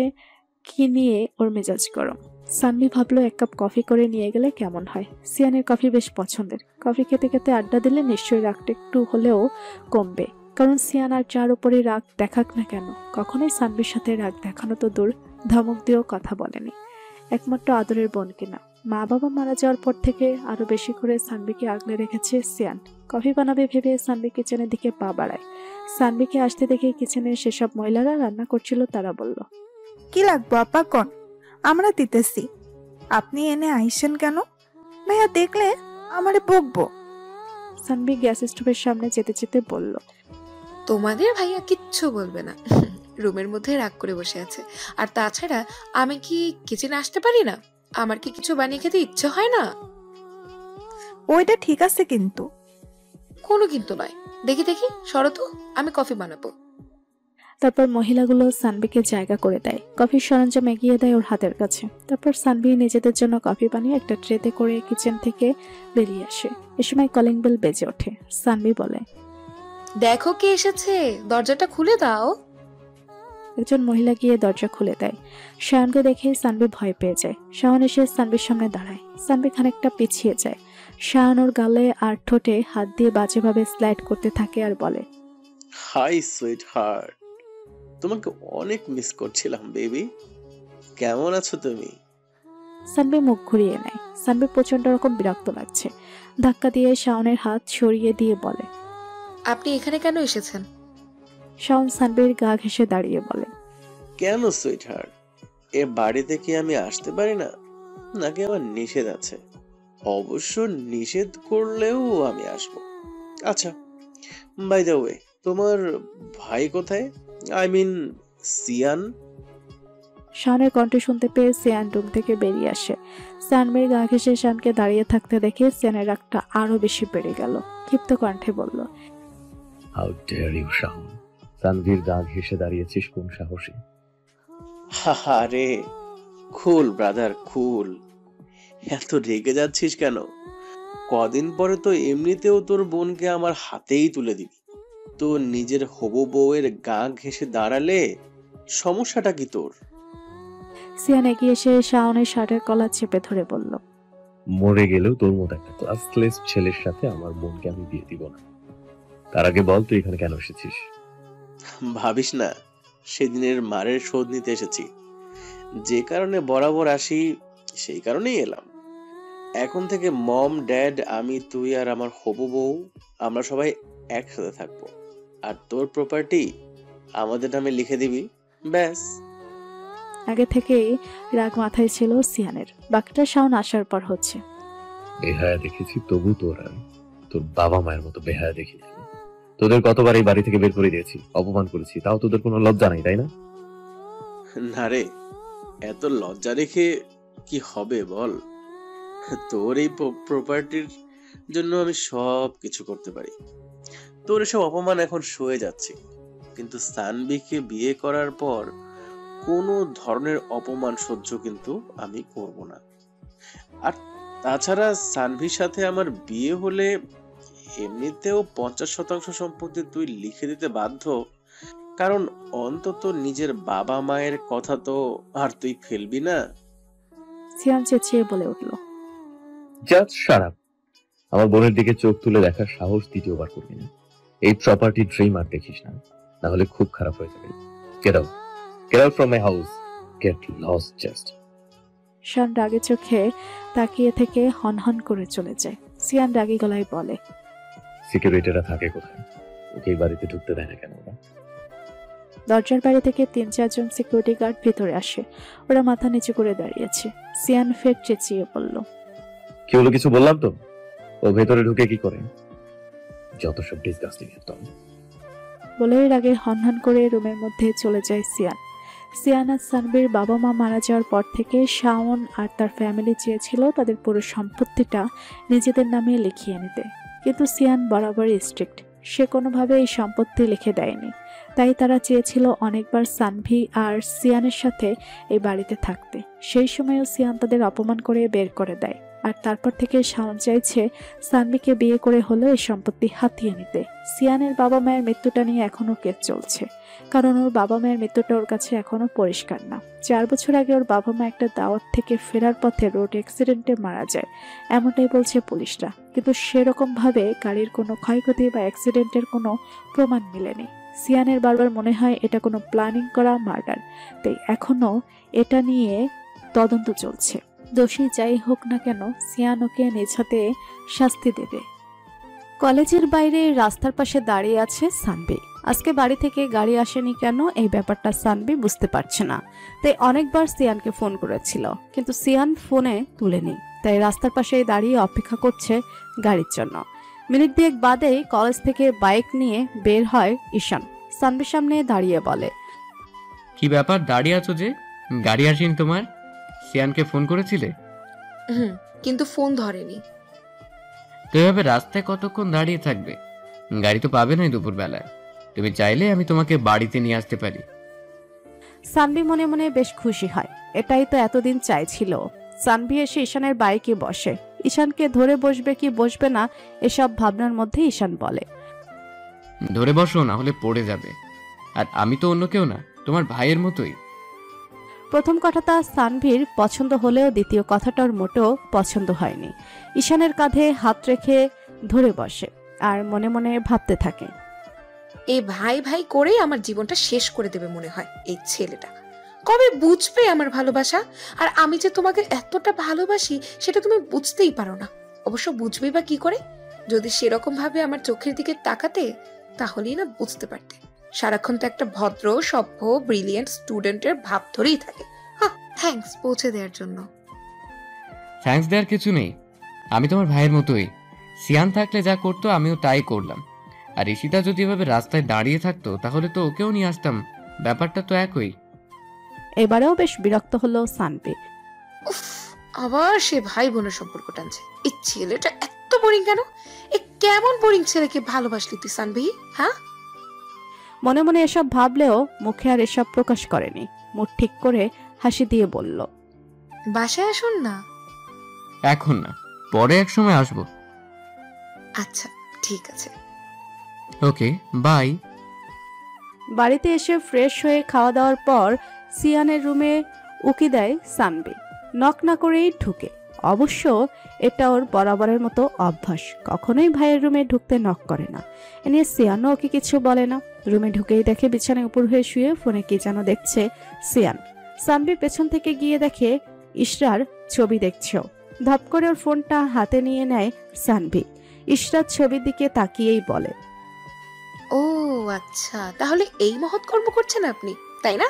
কি নিয়ে ওর মেজাজ গরম। সানভি ভাবলো এক কাপ কফি করে নিয়ে গেলে কেমন হয়। সিয়ানের কফি বেশ পছন্দের। কফি খেতে খেতে আড্ডা দিলে নিশ্চয়ই রাগটা একটু হলেও কমবে, কারণ সিয়ান আর যার উপরে রাগ দেখাক না কেন কখনোই সানভির সাথে রাগ দেখানো তো দূর, ধমক দিয়েও কথা বলেনি। একমাত্র আদরের বোন কিনা। মা বাবা মারা যাওয়ার পর থেকে আরো বেশি করে সানভিকে আগলে রেখেছে সিয়ান। কফি বানাবে ভেবে সানভি কিচেনের দিকে পা বাড়ায়। সানভিকে আসতে দেখে কিচেনের সেসব মহিলারা রান্না করছিল, তারা বলল, কি লাগবো আপা কোন? আমরা দিতেছি। আপনি এনে আইসেন কেন? ভাইয়া দেখলে আমারে বকবো। সানভি গ্যাস স্টোভের সামনে যেতে যেতে বলল, তোমাদের ভাইয়া কিচ্ছু বলবে না, রুমের মধ্যে রাগ করে বসে আছে। আর তাছাড়া আমি কি কিচেনে আসতে পারি না? আমার কি কিছু বানিয়ে খেতে ইচ্ছে হয় না? ওইটা ঠিক আছে, কিন্তু কোনো কিন্তু নয়। দেখি দেখি সরো তো, আমি কফি বানাবো। তারপর মহিলাগুলো সানভিকে জায়গা করে দেয়, কফির সরঞ্জাম এগিয়ে দেয় ওর হাতের কাছে। তারপর সানভি নিজেদের জন্য কফি বানিয়ে একটা ট্রেতে করে কিচেন থেকে বেরিয়ে আসে। এ সময় কলিং বেল বেজে ওঠে। সানভি বলে, দেখো কে এসেছে, দরজাটা খুলে দাও। একজন মহিলা গিয়ে দরজা খুলে দেয়। শাওনকে দেখে সানভি ভয় পেয়ে যায়। শাওন এসে সানভির সামনে দাঁড়ায়। সানভি খানিকটা পিছিয়ে যায়। শাওন ওর গালে আর ঠোঁটে হাত দিয়ে বাজেভাবে স্লাইড করতে থাকে আর বলে, হাই সুইট হার্ট, তোমাকে অনেক মিস করছিলাম বেবি। কেমন আছো তুমি? সানভি মুখ ঘুরিয়ে নেয়। সানভি প্রচন্ড রকম বিরক্ত লাগছে। ধাক্কা দিয়ে শাওনের হাত সরিয়ে দিয়ে বলে, আপনি এখানে কেন এসেছেন? শাওন সানভির গা ঘেঁষে দাঁড়িয়ে বলে, কেন সুইট হার্ট, এ বাড়িতে কি আমি আসতে পারি না, নাকি আমার নিষেধ আছে? অবশ্য নিষেধ করলেও আমি আসবো। আচ্ছা, বাই দ্য ওয়ে, তোমার ভাই কোথায়? I mean Siyan. শাওনের কণ্ঠ শুনতে পেয়ে সিয়ান রুম থেকে বেরিয়ে আসে। সানভির গা ঘেঁষে শানকে দাঁড়িয়ে থাকতে দেখে সিয়ানের রাগটা আরো বেশি বেড়ে গেল। ক্ষিপ্ত কণ্ঠে বলল, হাউ ডেয়ার ইউ শাওন, সানভীর গা ঘেঁষে দাঁড়িয়েছিস কোন সাহসে? আরে কুল ব্রাদার কুল, এত রেগে যাচ্ছিস কেন? কদিন পরে তো এমনিতেও তোর বোনকে আমার হাতেই তুলে দিবি। তো নিজের হবু বউয়ের গা ঘেঁষে দাঁড়ালে সমস্যাটা কি তোর? সিয়ান এগিয়ে এসে শাওনের শার্টের কলার চেপে ধরে বলল, মরে গেলেও তোর মতো একটা ক্লাসলেস ছেলের সাথে আমার বোনকে আমি বিয়ে দিব না। তার আগে বল তুই এখানে কেন এসেছিস? ভাবিস না সেদিনের মারের শোধ নিতে এসেছি। যে কারণে বরাবর আসি সেই কারণেই এলাম। এখন থেকে মম, ড্যাড, আমি, তুই আর আমার হবু বউ আমরা সবাই একসাথে থাকবো। আর তোর প্রপার্টি আমাদের নামে লিখে দিবি, ব্যাস। আগে থেকেই রাগ মাথায় ছিল সিয়ানের। বাকিটা শাওন আসার পর হচ্ছে। বেহায়া দেখেছি, তবু তোর বাবা মায়ের মতো বেহায়া দেখিনি। তোদের কতবার এই বাড়ি থেকে বের করে দিয়েছি, অপমান করেছি, তাও তোদের কোনো লজ্জা নাই, তাই না? না রে, এত লজ্জা রেখে কি হবে বল? তোর এই প্রপার্টির জন্য আমি সব কিছু করতে পারি। তোর এসব অপমান এখন সয়ে যাচ্ছে, কিন্তু সানভিকে বিয়ে করার পর কোনো ধরনের অপমান সহ্য কিন্তু আমি করব না। আর তাছাড়া সানভির সাথে আমার বিয়ে হলে এমনিতেও 50% সম্পত্তি তুই লিখে দিতে বাধ্য, কারণ অন্তত নিজের বাবা মায়ের কথা তো আর তুই ফেলবি না। সিয়ান চেঁচিয়ে বলে উঠল, জাস্ট শাট আপ। আমার বোনের দিকে চোখ তুলে দেখার সাহস দ্বিতীয়বার করবি না। এই প্রপার্টি ড্রিম আর দেখিস না, না হলে খুব খারাপ হয়ে যাবে। Get out. Get out from my house. Get lost just. শান রাগে চোখে তাকিয়ে থেকে হনহন করে চলে যায়। সিয়ান রাগী গলায় বলে, সিকিউরিটিরা থাকে কোথায়? ওকে এই বাড়িতে ঢুকতে দেয় না কেন ওরা? দরজার বাইরে থেকে 3-4 জন সিকিউরিটি গার্ড ভিতরে আসে। ওরা মাথা নিচু করে দাঁড়িয়েছে। সিয়ান ফের চেঁচিয়ে বলল, কি হলো, কিছু বললাম তো? ও ভেতরে ঢুকে কি করে? যত সব ডিসগাস্টিং একদম। বলে এর আগে হনহন করে রুমের মধ্যে চলে যায় সিয়ান। সিয়ান আর সানবির বাবা মা মারা যাওয়ার পর থেকে শাওন আর তার ফ্যামিলি চেয়েছিল তাদের পুরো সম্পত্তিটা নিজেদের নামে লিখিয়ে নিতে, কিন্তু সিয়ান বরাবরই স্ট্রিক্ট। সে কোনোভাবে এই সম্পত্তি লিখে দেয়নি। তাই তারা চেয়েছিল অনেকবার সানভি আর সিয়ানের সাথে এই বাড়িতে থাকতে। সেই সময়ও সিয়ান তাদের অপমান করে বের করে দেয়। আর তারপর থেকে শাওন চাইছে সানভিকে বিয়ে করে হলেও এই সম্পত্তি হাতিয়ে নিতে। সিয়ানের বাবা মায়ের মৃত্যুটা নিয়ে এখনো কেস চলছে, কারণ ওর বাবা মায়ের মৃত্যুটা ওর কাছে এখনো পরিষ্কার না। 4 বছর আগে ওর বাবা মা একটা দাওয়াত থেকে ফেরার পথে রোড অ্যাক্সিডেন্টে মারা যায়, এমনটাই বলছে পুলিশরা। কিন্তু সেরকম ভাবে গাড়ির কোনো ক্ষয়ক্ষতি বা অ্যাক্সিডেন্টের কোনো প্রমাণ মিলেনি। সিয়ানের বারবার মনে হয় এটা কোনো প্ল্যানিং করা মার্ডার, তাই এখনো এটা নিয়ে তদন্ত চলছে। দোষী যাই হোক না কেন, সিয়ান ওকে নিজ হাতে শাস্তি দেবে। কলেজের বাইরে রাস্তার পাশে দাঁড়িয়ে আছে সানবি। আজকে বাড়ি থেকে গাড়ি আসেনি কেন, এই ব্যাপারটা সানবি বুঝতে পারছে না। তাই অনেকবার সিয়ানকে ফোন করেছিল, কিন্তু সিয়ান ফোনে তুলেনি। তাই রাস্তার পাশে দাঁড়িয়ে অপেক্ষা করছে গাড়ির জন্য। মিনিট 2 বাদেই কলেজ থেকে বাইক নিয়ে বের হয় ঈশান। সানবির সামনে দাঁড়িয়ে বলে, কি ব্যাপার, দাঁড়িয়ে আছো যে? গাড়ি আসেনি তোমার? সিয়ানকে ফোন করেছিলে? কিন্তু ফোন ধরেনি। তো এভাবে রাস্তায় কতক্ষণ দাঁড়িয়ে থাকবে? গাড়ি তো পাবে না দুপুর বেলায়। তুমি চাইলে আমি তোমাকে বাড়িতে নিয়ে আসতে পারি। সানভি মনে মনে বেশ খুশি হয়, এটাই তো এতদিন চাইছিল। সানভি এসে ঈশানের বাইকে বসে। ঈশানকে ধরে বসবে কি বসবে না এসব ভাবনার মধ্যে ঈশান বলে, ধরে বসো, না হলে পড়ে যাবে। আর আমি তো অন্য কেউ না, তোমার ভাইয়ের মতোই। প্রথম কথাটা সানভির পছন্দ হলেও দ্বিতীয় কথাটা ওর মোটেও পছন্দ হয়নি। ঈশানের কাঁধে হাত রেখে ধরে বসে আর মনে মনে ভাবতে থাকে, এই ভাই ভাই করে আমার জীবনটা শেষ করে দেবে মনে হয় এই ছেলেটা। কবে বুঝবে আমার ভালোবাসা? আর আমি যে তোমাকে এতটা ভালোবাসি সেটা তুমি বুঝতেই পারো না। অবশ্য বুঝবেই বা কি করে? যদি সেরকম ভাবে আমার চোখের দিকে তাকাতে, তাহলেই না বুঝতে পারতে। সারাক্ষণ তো একটা ভদ্র সভ্য ব্রিলিয়েন্ট স্টুডেন্টের ভাব ধরেই থাকে। থ্যাঙ্কস পৌঁছে দেওয়ার জন্য। থ্যাঙ্কস দেওয়ার কিছু নেই, আমি তোমার ভাইয়ের মতোই। সিয়ান থাকলে যা করতো আমিও তাই করলাম। আর ঈশিতা যদি এভাবে রাস্তায় দাঁড়িয়ে থাকতো তাহলে তো ওকেও নিয়ে আসতাম, ব্যাপারটা তো একই। এবারেও বেশ বিরক্ত হলো সানভি। আবার সে ভাই বোনের সম্পর্ক টানছে। এই ছেলেটা এত বোরিং কেন? এ কেমন বোরিং ছেলেকে ভালোবাসলি তুই সানভি? হ্যাঁ, মনে মনে এসব ভাবলেও মুখে আর এসব প্রকাশ করেনি। মুখ ঠিক করে হাসি দিয়ে বলল, বাসায় আসুন না। এখন না, পরে এক সময় আসবো। আচ্ছা ঠিক আছে, ওকে বাই। বাড়িতে এসে ফ্রেশ হয়ে খাওয়া দাওয়ার পর সিয়ানের রুমে উকি দেয় সানভি। নক না করেই ঢুকে। অবশ্য এটা ওর বরাবরের মতো অভ্যাস, কখনোই ভাইয়ের রুমে ঢুকতে নক করে না। এ নিয়ে সিয়ানও ওকে কিছু বলে না। রুমে ঢুকেই দেখে বিছানায় উপর হয়ে শুয়ে ফোনে কি যেন দেখছে সিয়ান। সানভি পেছন থেকে গিয়ে দেখে ইশরার ছবি দেখছেও। ধপ করে ওর ফোনটা হাতে নিয়ে নেয় সানভি। ইশরার ছবির দিকে তাকিয়েই বলে, ও আচ্ছা, তাহলে এই মহৎ কর্ম করছেন আপনি, তাই না?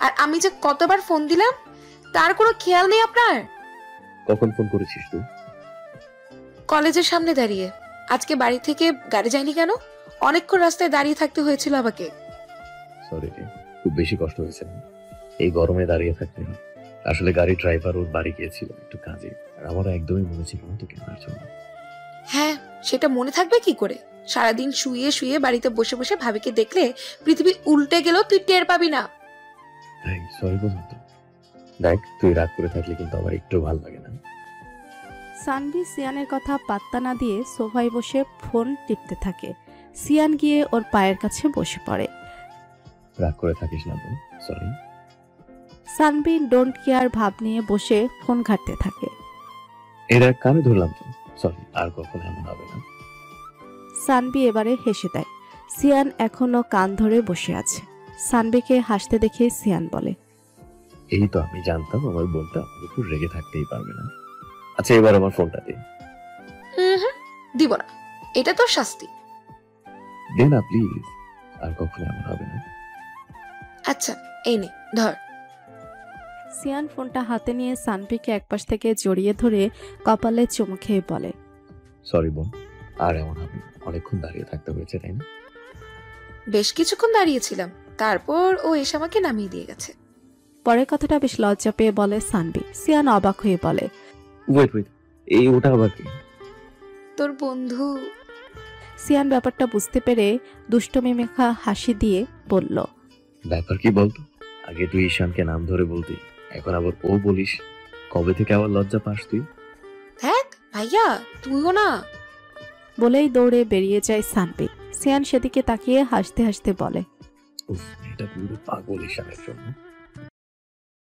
আর আমি যে কতবার ফোন দিলাম তার কোনো খেয়াল নেই আপনার? কখন ফোন করেছিস তুই? কলেজের সামনে দাঁড়িয়ে। আজকে বাড়ি থেকে গাড়ি যায়নি কেন? অনেকক্ষণ রাস্তায় দাঁড়িয়ে থাকতে হয়েছিল আমাকে। সরি রে, খুব বেশি কষ্ট হয়েছে না? এই গরমে দাঁড়িয়ে থাকতে না। আসলে গাড়ি ড্রাইভার ওর বাড়ি গিয়েছিল একটু কাজে, আর আমারও একদমই মনে ছিল না তোকে আনার জন্য। হ্যাঁ, সেটা মনে থাকবে কি করে? সারাদিন শুয়ে শুয়ে বাড়িতে বসে বসে ভাবিকে দেখলে পৃথিবী উল্টে গেলেও তুই টের পাবি না। সরি বলুন তো। দেখ, তুই রাগ করে থাকলে কিন্তু আমার একটু ভালো লাগে না। সানভি সিয়ানের কথা পাত্তা না দিয়ে সোফায় বসে ফোন টিপতে থাকে। সিয়ান গিয়ে ওর পায়ের কাছে বসে পড়ে। রাগ করে থাকিস না বোন, সরি। সানভি ডোন্ট কেয়ার ভাব নিয়ে বসে ফোন ঘাঁটতে থাকে। এরা কানে ধরলাম তো, সরি, আর কখনো এমন হবে না। সানভি এবারে হেসে দেয়। সিয়ান এখনো কান ধরে বসে আছে। সানবিকে হাসতে দেখে সিয়ান বলে, এই তো আমি জানতাম আমার বোনটা আমার উপর রেগে থাকতেই পারবে না। আচ্ছা এবার আমার ফোনটা দে। দিব না, এটা তোর শাস্তি। দে না প্লিজ, আর কখনো এমন হবে না। আচ্ছা এই নে ধর। সিয়ান ফোনটা হাতে নিয়ে সানভিকে একপাশ থেকে জড়িয়ে ধরে কপালে চুমু খেয়ে বলে, সরি বোন, আর এমন হবে না। অনেকক্ষণ দাঁড়িয়ে থাকতে হয়েছে তাই না? বেশ কিছুক্ষণ দাঁড়িয়েছিলাম, তারপর ও এসে আমাকে নামিয়ে দিয়ে গেছে। পরের কথাটা বেশ লজ্জা পেয়ে বলে সানভি। সিয়ান অবাক হয়ে বলে, ওয়েট ওয়েট, এই ওটা আবার কি? তোর বন্ধু। সিয়ান ব্যাপারটা বুঝতে পেরে দুষ্টমি মেখা হাসি দিয়ে বলল, ব্যাপার কি বলতো? আগে তুই ঈশানকে নাম ধরে বলতি, এখন আবার ও বলিস। কবে থেকে আবার লজ্জা পাস তুই? দেখ ভাইয়া, তুইও না। বলেই দৌড়ে বেরিয়ে যায় সানভি। সিয়ান সেদিকে তাকিয়ে হাসতে হাসতে বলে, উফ, এটা পুরো পাগল ঈশানের জন্য।